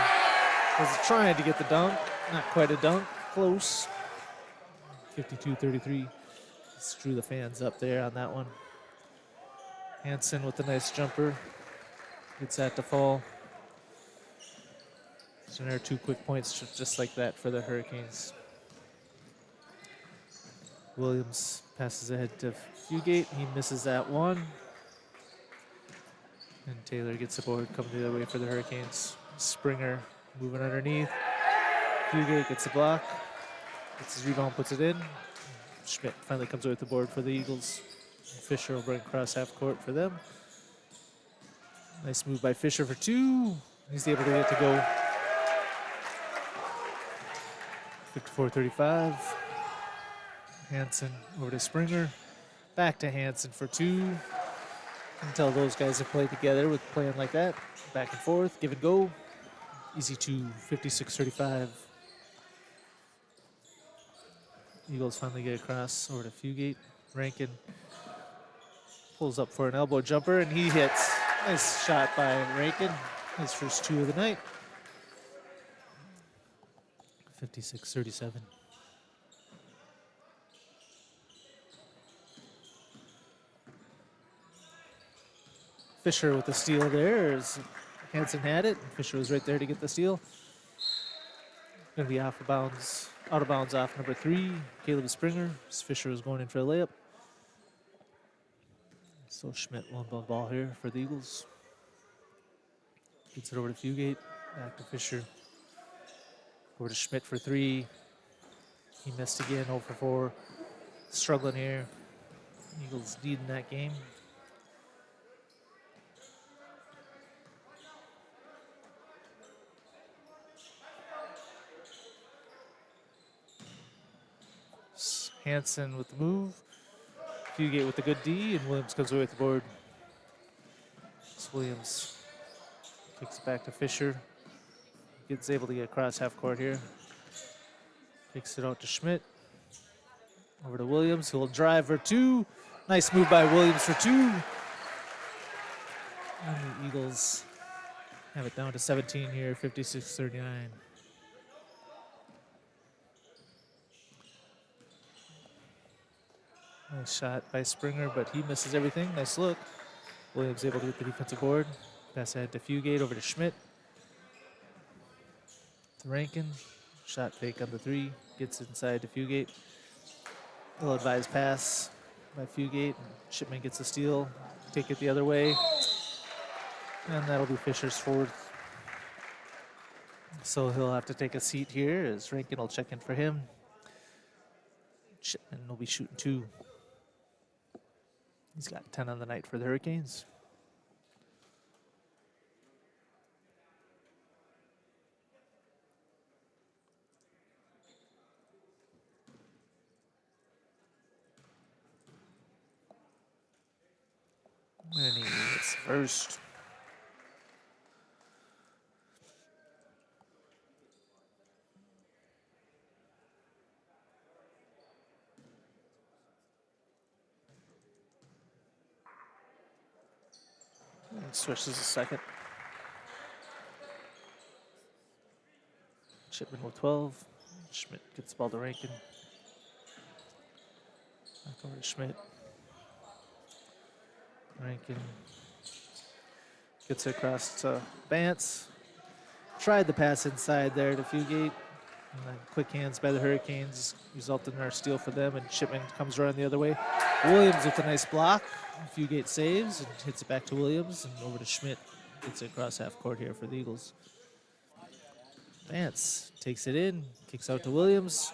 Speaker 1: Was trying to get the dunk, not quite a dunk, close. 52-33. Just drew the fans up there on that one. Hansen with a nice jumper. Gets that to fall. So there are 2 quick points just like that for the Hurricanes. Williams passes ahead to Fugate. He misses that one. And Taylor gets the board coming the other way for the Hurricanes. Springer moving underneath. Fugate gets the block. Gets his rebound, puts it in. Schmidt finally comes away with the board for the Eagles. Fisher will bring across half court for them. Nice move by Fisher for 2. He's able to get to go. 54-35. Hansen over to Springer. Back to Hansen for two. Until those guys have played together with playing like that. Back and forth, give and go. Easy two, 56-35. Eagles finally get across over to Fugate. Rankin pulls up for an elbow jumper and he hits. Nice shot by Rankin. His first two of the night. 56-37. Fisher with the steal there as Hansen had it. Fisher was right there to get the steal. Gonna be out of bounds off number 3, Caleb Springer. Fisher was going in for a layup. So Schmidt won the ball here for the Eagles. Gets it over to Fugate, back to Fisher. Over to Schmidt for 3. He missed again, 0 for 4. Struggling here. Eagles lead in that game. Hansen with the move. Fugate with the good D, and Williams comes away with the board. So Williams kicks it back to Fisher. Gets able to get across half court here. Kicks it out to Schmidt. Over to Williams, who will drive for 2. Nice move by Williams for 2. And the Eagles have it down to 17 here, 56-39. Nice shot by Springer, but he misses everything. Nice look. Williams able to get the defensive board. Pass ahead to Fugate, over to Schmidt. To Rankin. Shot fake on the 3. Gets inside to Fugate. Ill-advised pass by Fugate. Shipman gets a steal. Take it the other way. And that'll be Fisher's 4th. So he'll have to take a seat here as Rankin will check in for him. Shipman will be shooting 2. He's got 10 on the night for the Hurricanes. And he hits first. And switches a second. Shipman with 12. Schmidt gets the ball to Rankin. Back over to Schmidt. Rankin gets it across to Bance. Tried the pass inside there to Fugate. And then quick hands by the Hurricanes resulted in our steal for them, and Shipman comes running the other way. Williams with a nice block. Fugate saves and hits it back to Williams, and over to Schmidt. Gets it across half court here for the Eagles. Vance takes it in, kicks out to Williams.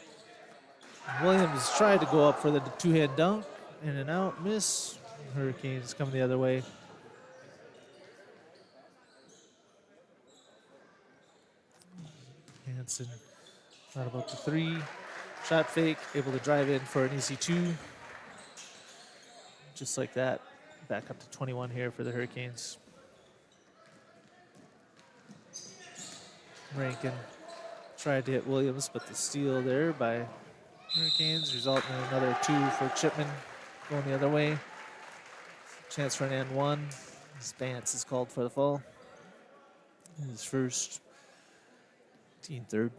Speaker 1: Williams tried to go up for the two-hand dunk, in and out, miss. Hurricanes coming the other way. Hansen thought about the 3. Shot fake, able to drive in for an easy 2. Just like that, back up to 21 here for the Hurricanes. Rankin tried to hit Williams, but the steal there by Hurricanes resulting in another 2 for Chipman going the other way. Chance for an and 1. Vance is called for the fall. His first, team 3rd.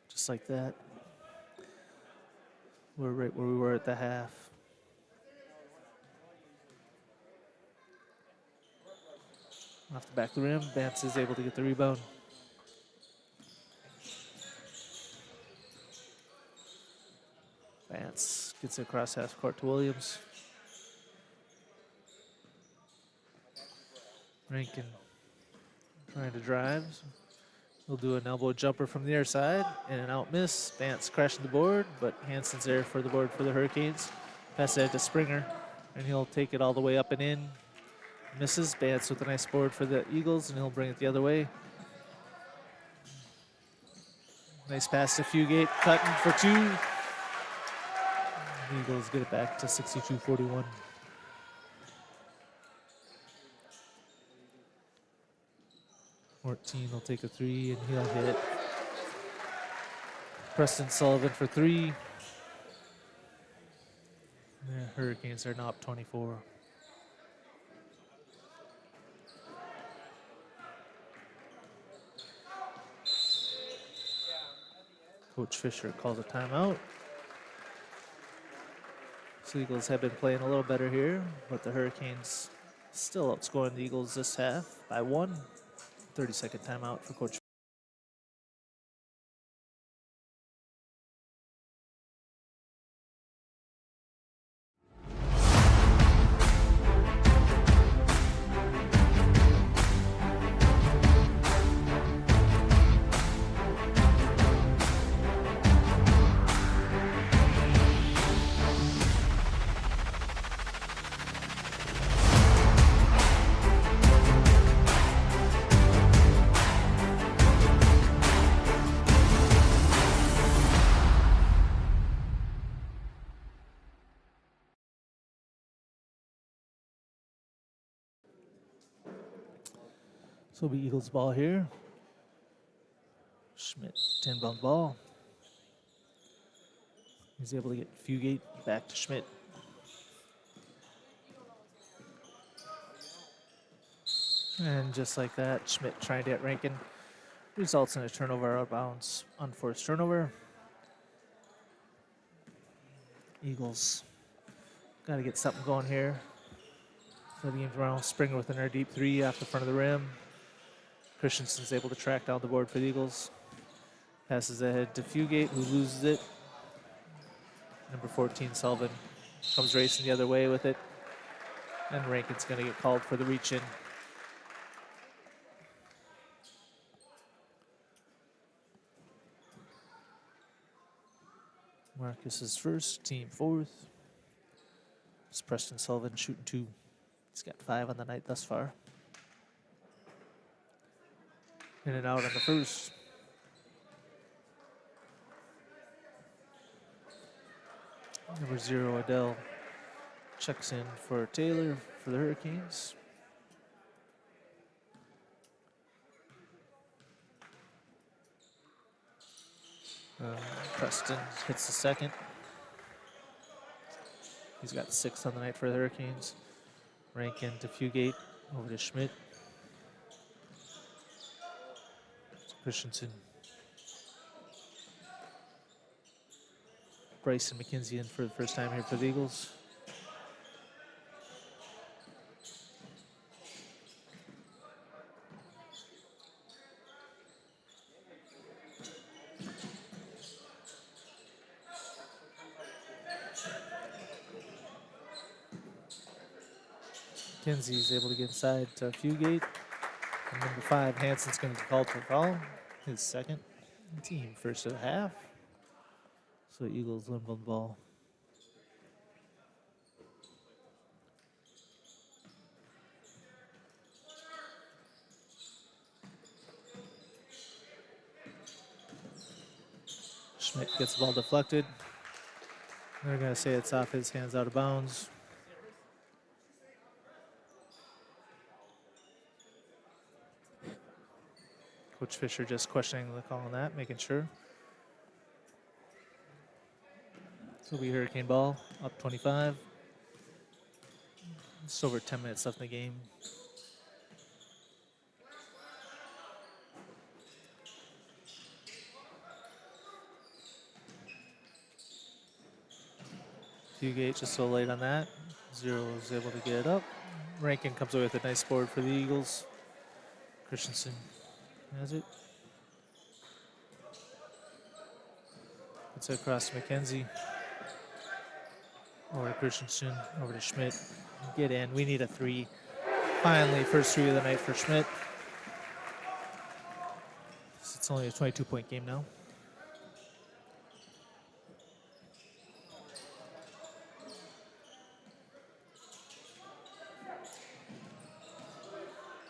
Speaker 1: Just like that. We're right where we were at the half. Off the back of the rim, Vance is able to get the rebound. Vance gets it across half court to Williams. Rankin trying to drive. He'll do an elbow jumper from the other side and an out miss. Vance crashing the board, but Hansen's there for the board for the Hurricanes. Pass ahead to Springer. And he'll take it all the way up and in. Misses. Bance with a nice board for the Eagles, and he'll bring it the other way. Nice pass to Fugate, cutting for two. The Eagles get it back to 62-41. Morteen will take a three, and he'll hit. Preston Sullivan for three. The Hurricanes are now up 24. Coach Fisher calls a timeout. So Eagles have been playing a little better here, but the Hurricanes still outscoring the Eagles this half by 1. 30-second timeout for Coach. So it'll be Eagles ball here. Schmidt, 10-bound ball. He's able to get Fugate back to Schmidt. And just like that, Schmidt trying to get Rankin. Results in a turnover out of bounds, unforced turnover. Eagles got to get something going here for the game tomorrow. Springer with another deep three off the front of the rim. Christensen's able to track down the board for the Eagles. Passes ahead to Fugate, who loses it. Number 14, Sullivan, comes racing the other way with it. And Rankin's going to get called for the reach in. Marcus is first, team fourth. It's Preston Sullivan shooting 2. He's got 5 on the night thus far. In and out on the first. Number 0, Adele, checks in for Taylor for the Hurricanes. Preston hits the second. He's got 6 on the night for the Hurricanes. Rankin to Fugate, over to Schmidt. Christensen. Bryson McKenzie in for the first time here for the Eagles. McKenzie is able to get inside to Fugate. And number 5, Hansen's going to be called for a foul. His second. Team first of the half. So Eagles win the ball. Schmidt gets the ball deflected. They're going to say it's off his hands, out of bounds. Coach Fisher just questioning the call on that, making sure. So it'll be Hurricane ball, up 25. It's over 10 minutes left in the game. Fugate just so late on that. 0 is able to get it up. Rankin comes away with a nice board for the Eagles. Christensen has it. Puts it across to McKenzie. Over to Christensen, over to Schmidt. Get in, we need a 3. Finally, first 3 of the night for Schmidt. It's only a 22-point game now.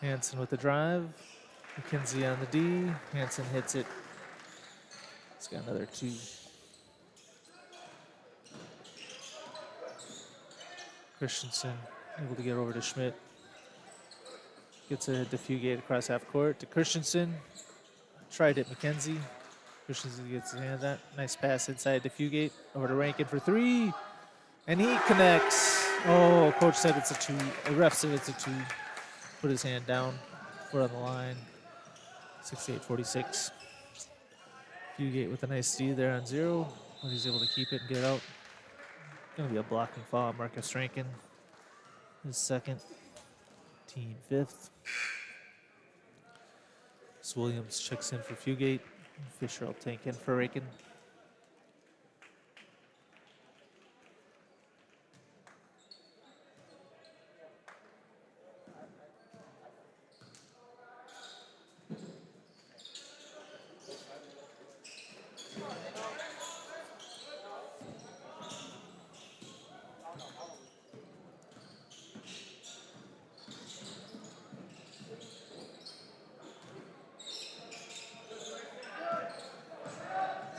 Speaker 1: Hansen with the drive. McKenzie on the D. Hansen hits it. He's got another 2. Christensen able to get over to Schmidt. Gets a to Fugate across half court to Christensen. Tried it, McKenzie. Christensen gets his hand out. Nice pass inside to Fugate. Over to Rankin for 3. And he connects. Oh, coach said it's a 2. The ref said it's a 2. Put his hand down. We're on the line. 68-46. Fugate with a nice steal there on 0. But he's able to keep it and get out. Going to be a blocking foul on Marcus Rankin. His second. Team 5th. So Williams checks in for Fugate. Fisher will tank in for Rankin.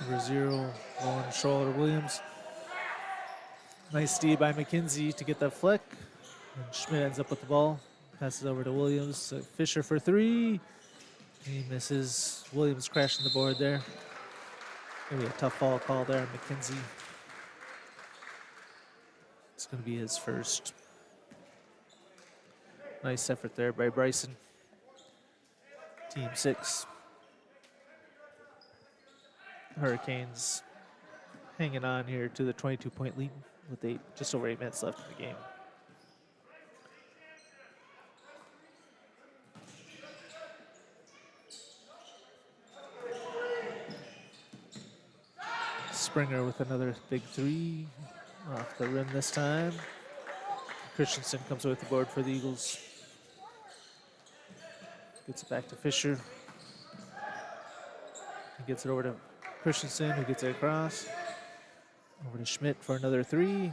Speaker 1: Over 0, long shoulder Williams. Nice steal by McKenzie to get that flick. And Schmidt ends up with the ball. Passes over to Williams. Fisher for 3. He misses. Williams crashing the board there. Gonna be a tough foul call there on McKenzie. It's gonna be his first. Nice effort there by Bryson. Team 6. Hurricanes hanging on here to the 22-point lead with just over 8 minutes left in the game. Springer with another big 3 off the rim this time. Christensen comes away with the board for the Eagles. Gets it back to Fisher. He gets it over to Christensen, who gets it across. Over to Schmidt for another 3.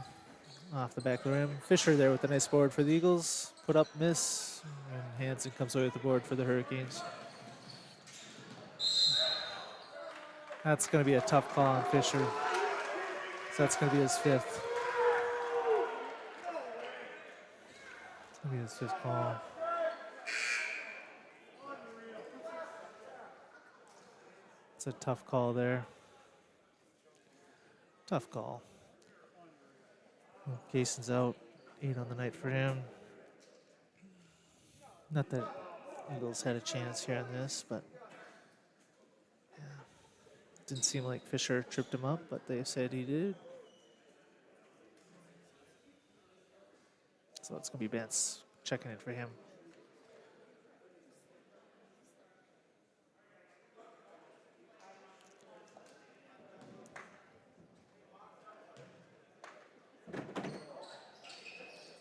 Speaker 1: Off the back of the rim. Fisher there with a nice board for the Eagles. Put up, miss. And Hansen comes away with the board for the Hurricanes. That's going to be a tough call on Fisher. So that's going to be his 5th. It's going to be his 5th call. It's a tough call there. Tough call. Well, Cason's out. 8 on the night for him. Not that Eagles had a chance here on this, but yeah. Didn't seem like Fisher tripped him up, but they said he did. So it's going to be Bence checking in for him.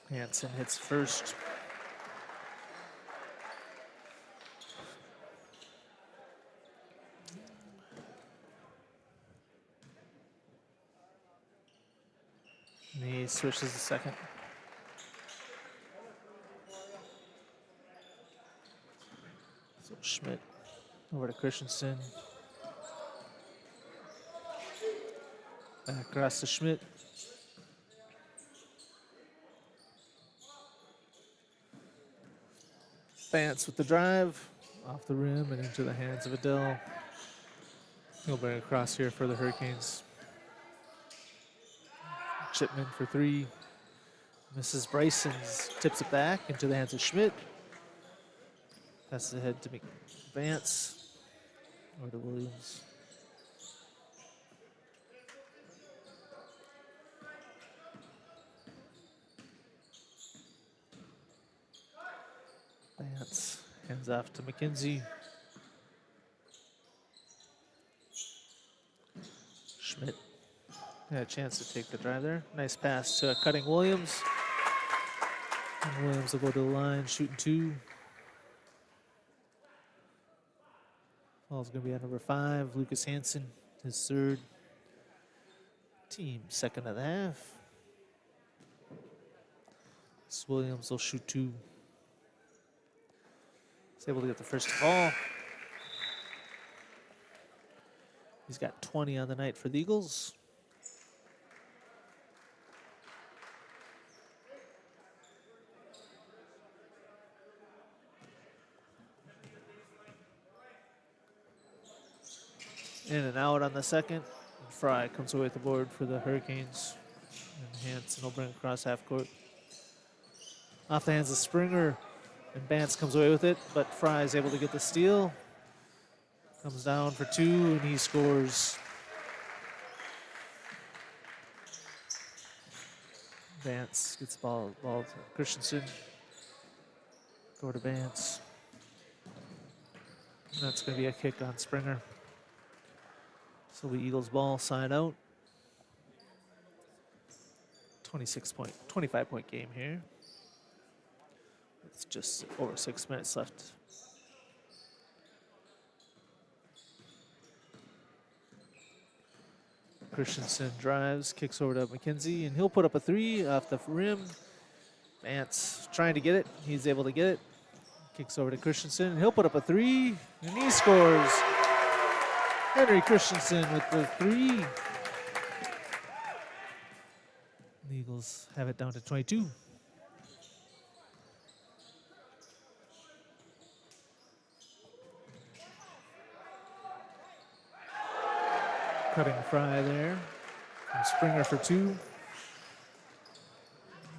Speaker 1: Hansen hits first. And he switches the second. So Schmidt over to Christensen. Back across to Schmidt. Vance with the drive, off the rim and into the hands of Adele. He'll bring it across here for the Hurricanes. Chipman for 3. Mrs. Bryson's tips it back into the hands of Schmidt. Passes ahead to Vance or to Williams. Vance hands off to McKenzie. Schmidt had a chance to take the drive there. Nice pass to cutting Williams. And Williams will go to the line, shooting 2. Foul's going to be on number 5, Lucas Hansen, his 3rd. Team 2nd of the half. So Williams will shoot 2. He's able to get the first ball. He's got 20 on the night for the Eagles. In and out on the second. Fry comes away with the board for the Hurricanes. And Hanson will bring it across half court. Off the hands of Springer. And Bance comes away with it, but Fry is able to get the steal. Comes down for two, and he scores. Bance gets the ball to Christensen. Go to Bance. And that's going to be a kick on Springer. So the Eagles ball, side out. 25-point game here. It's just over 6 minutes left. Christensen drives, kicks over to McKenzie, and he'll put up a three off the rim. Bance trying to get it. He's able to get it. Kicks over to Christensen. He'll put up a three, and he scores. Henry Christensen with the three. The Eagles have it down to 22. Cutting Fry there. And Springer for two.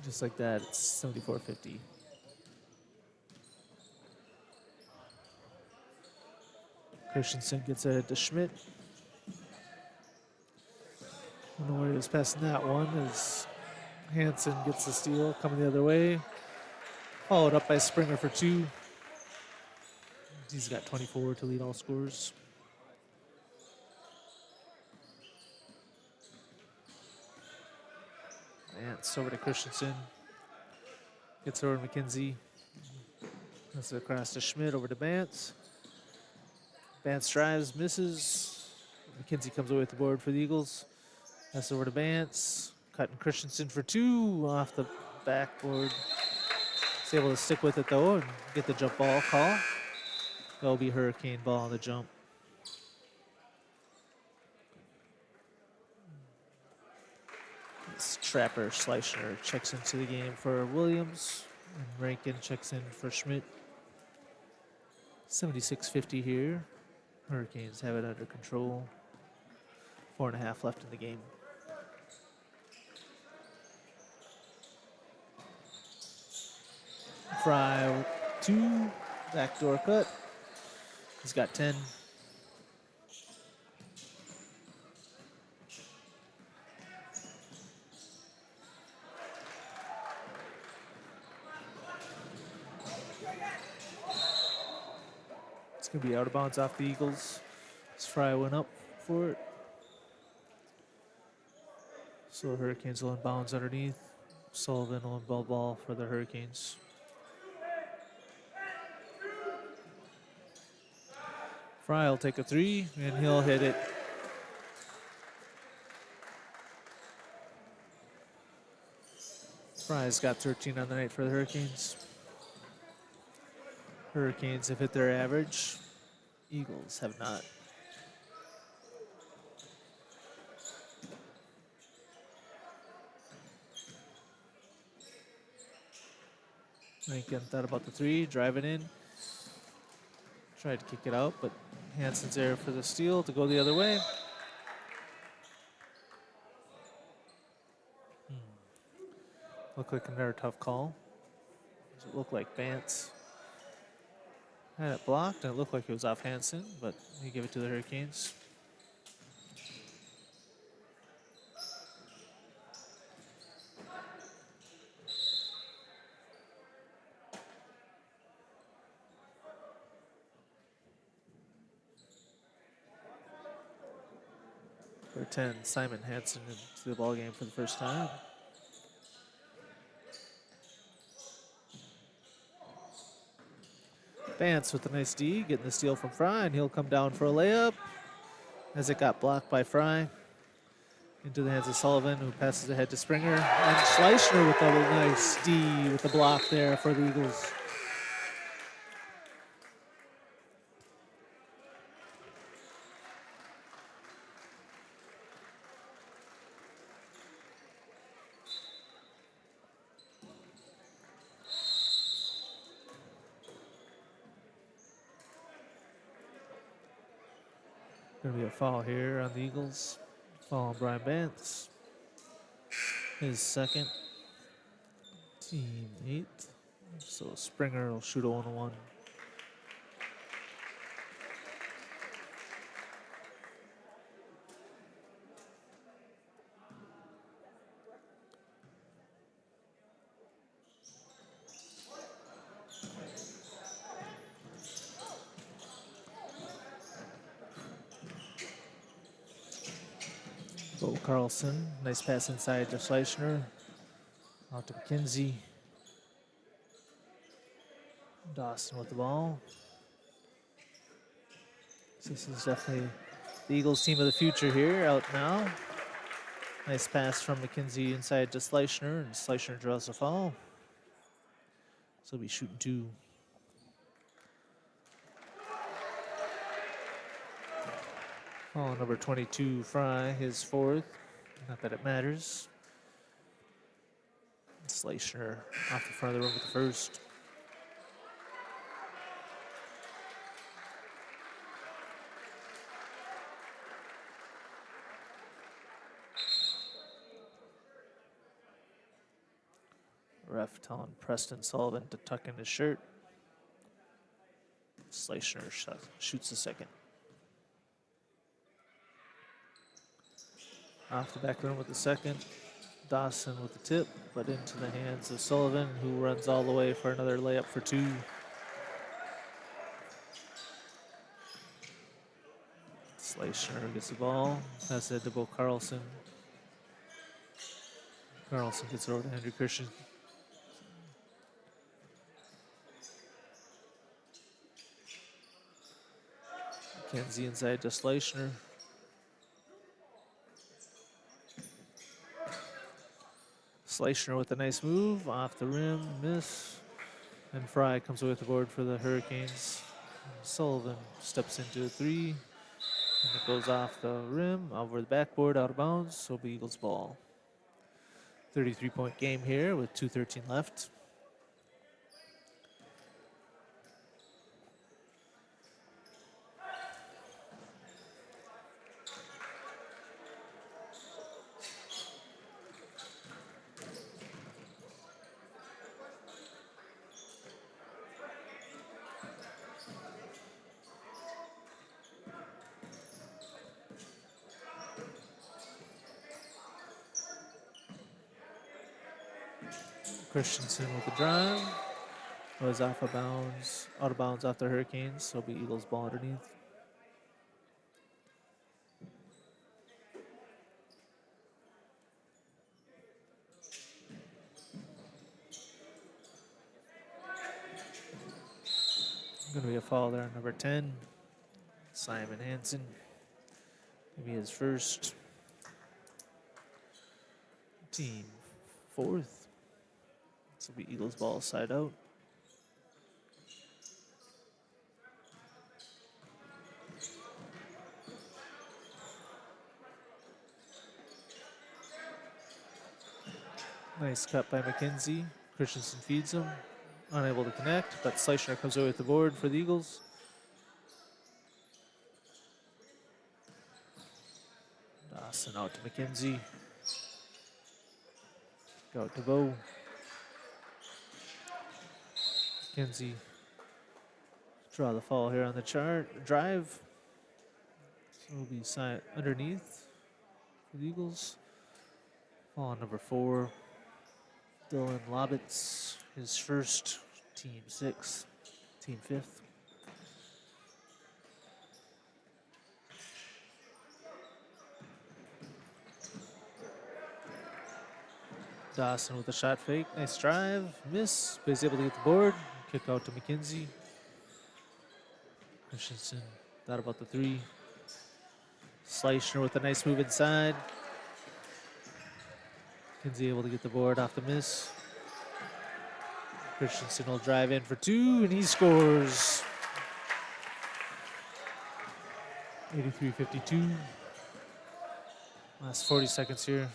Speaker 1: Just like that, it's 74-50. Christensen gets it to Schmidt. Don't know where he was passing that one as Hanson gets the steal, coming the other way. Followed up by Springer for two. He's got 24 to lead all scorers. Bance over to Christensen. Gets over to McKenzie. That's across to Schmidt, over to Bance. Bance drives, misses. McKenzie comes away with the board for the Eagles. That's over to Bance. Cutting Christensen for two off the backboard. He's able to stick with it though and get the jump ball call. That'll be Hurricane ball on the jump. Trapper Schleicher checks into the game for Williams, and Rankin checks in for Schmidt. 76-50 here. Hurricanes have it under control. 4.5 left in the game. Fry two, backdoor cut. He's got 10. It's going to be out of bounds off the Eagles. As Fry went up for it. So the Hurricanes will inbounds underneath. Sullivan will inbound ball for the Hurricanes. Fry will take a three, and he'll hit it. Fry's got 13 on the night for the Hurricanes. Hurricanes have hit their average. Eagles have not. Lincoln thought about the three, driving in. Tried to kick it out, but Hanson's there for the steal to go the other way. Looked like another tough call. Does it look like Bance had it blocked, and it looked like it was off Hanson, but he gave it to the Hurricanes. For 10, Simon Hanson into the ball game for the first time. Bance with a nice D, getting the steal from Fry, and he'll come down for a layup as it got blocked by Fry. Into the hands of Sullivan, who passes ahead to Springer. And Schleicher with a nice D with the block there for the Eagles. Gonna be a foul here on the Eagles. Foul on Brian Bantz. His second. Team 8. So Springer will shoot a 1-1. Bo Carlson, nice pass inside to Fleischner. Out to McKenzie. Dawson with the ball. So this is definitely the Eagles team of the future here, out now. Nice pass from McKenzie inside to Fleischner, and Fleischner draws the foul. So he'll be shooting 2. Foul number 22, Fry, his 4th. Not that it matters. Fleischner off the front of the room with the first. Ref telling Preston Sullivan to tuck in his shirt. Fleischner shoots the second. Off the back rim with the second. Dawson with the tip, but into the hands of Sullivan, who runs all the way for another layup for 2. Fleischner gets the ball. Pass it to Bo Carlson. Carlson gets it over to Andrew Christian. McKenzie inside to Fleischner. Fleischner with a nice move, off the rim, miss. And Fry comes away with the board for the Hurricanes. Sullivan steps into a 3. And it goes off the rim, over the backboard, out of bounds. So be Eagles ball. 33-point game here with 2:13 left. Christensen with the drive. Was off of bounds, out of bounds off the Hurricanes, so it'll be Eagles ball underneath. Gonna be a foul there on number 10, Simon Hansen. Maybe his first. Team 4th. This will be Eagles ball side out. Nice cut by McKenzie. Christensen feeds him. Unable to connect, but Fleischner comes away with the board for the Eagles. Dawson out to McKenzie. Out to Bo. McKenzie draw the foul here on the drive. So it'll be underneath for the Eagles. Foul on number 4. Dylan Lobitz, his first, team 6th, team 5th. Dawson with a shot fake, nice drive, miss, but he's able to get the board. Kick out to McKenzie. Christensen thought about the 3. Fleischner with a nice move inside. McKenzie able to get the board off the miss. Christensen will drive in for 2, and he scores. 83-52. Last 40 seconds here.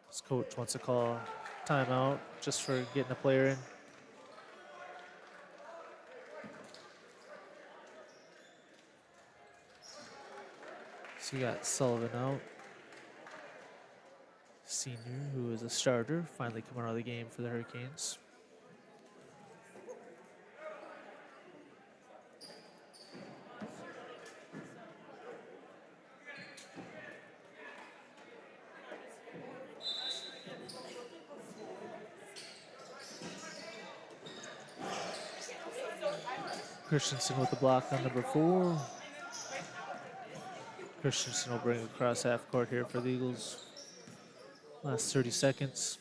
Speaker 1: His coach wants to call a timeout just for getting a player in. So you got Sullivan out. Senior, who is a starter, finally coming out of the game for the Hurricanes. Christensen with the block on number 4. Christensen will bring it across half court here for the Eagles. Last 30 seconds.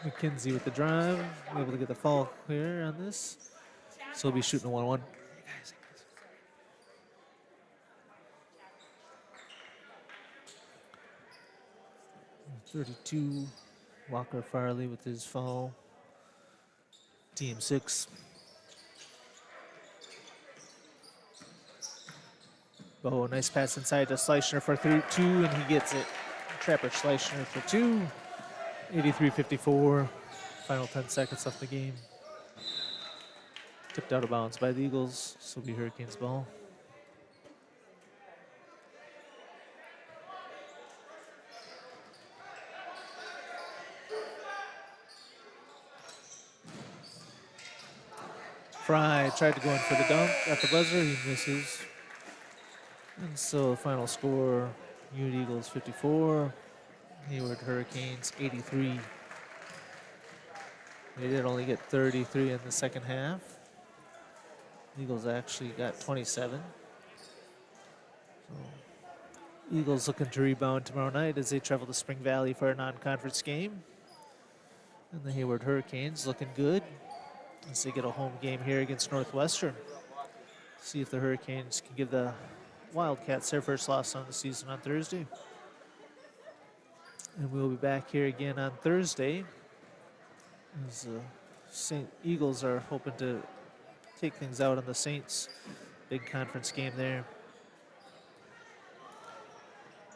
Speaker 1: McKenzie with the drive, able to get the foul clear on this. So he'll be shooting a 1-1. 32, Walker Farley with his foul. Team 6. Oh, nice pass inside to Schleicher for 2, and he gets it. Trapper Schleicher for 2. 83-54. Final 10 seconds left in the game. Tipped out of bounds by the Eagles, so it'll be Hurricanes ball. Fry tried to go in for the dunk at the buzzer, he misses. And so the final score, Ute Eagles 54, Hayward Hurricanes 83. They did only get 33 in the second half. Eagles actually got 27. So Eagles looking to rebound tomorrow night as they travel to Spring Valley for a non-conference game. And the Hayward Hurricanes looking good as they get a home game here against Northwestern. See if the Hurricanes can give the Wildcats their first loss on the season on Thursday. And we'll be back here again on Thursday as the St. Eagles are hoping to take things out on the Saints. Big conference game there.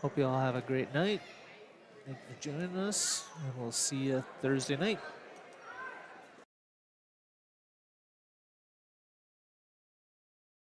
Speaker 1: Hope you all have a great night. Thank you for joining us, and we'll see you Thursday night.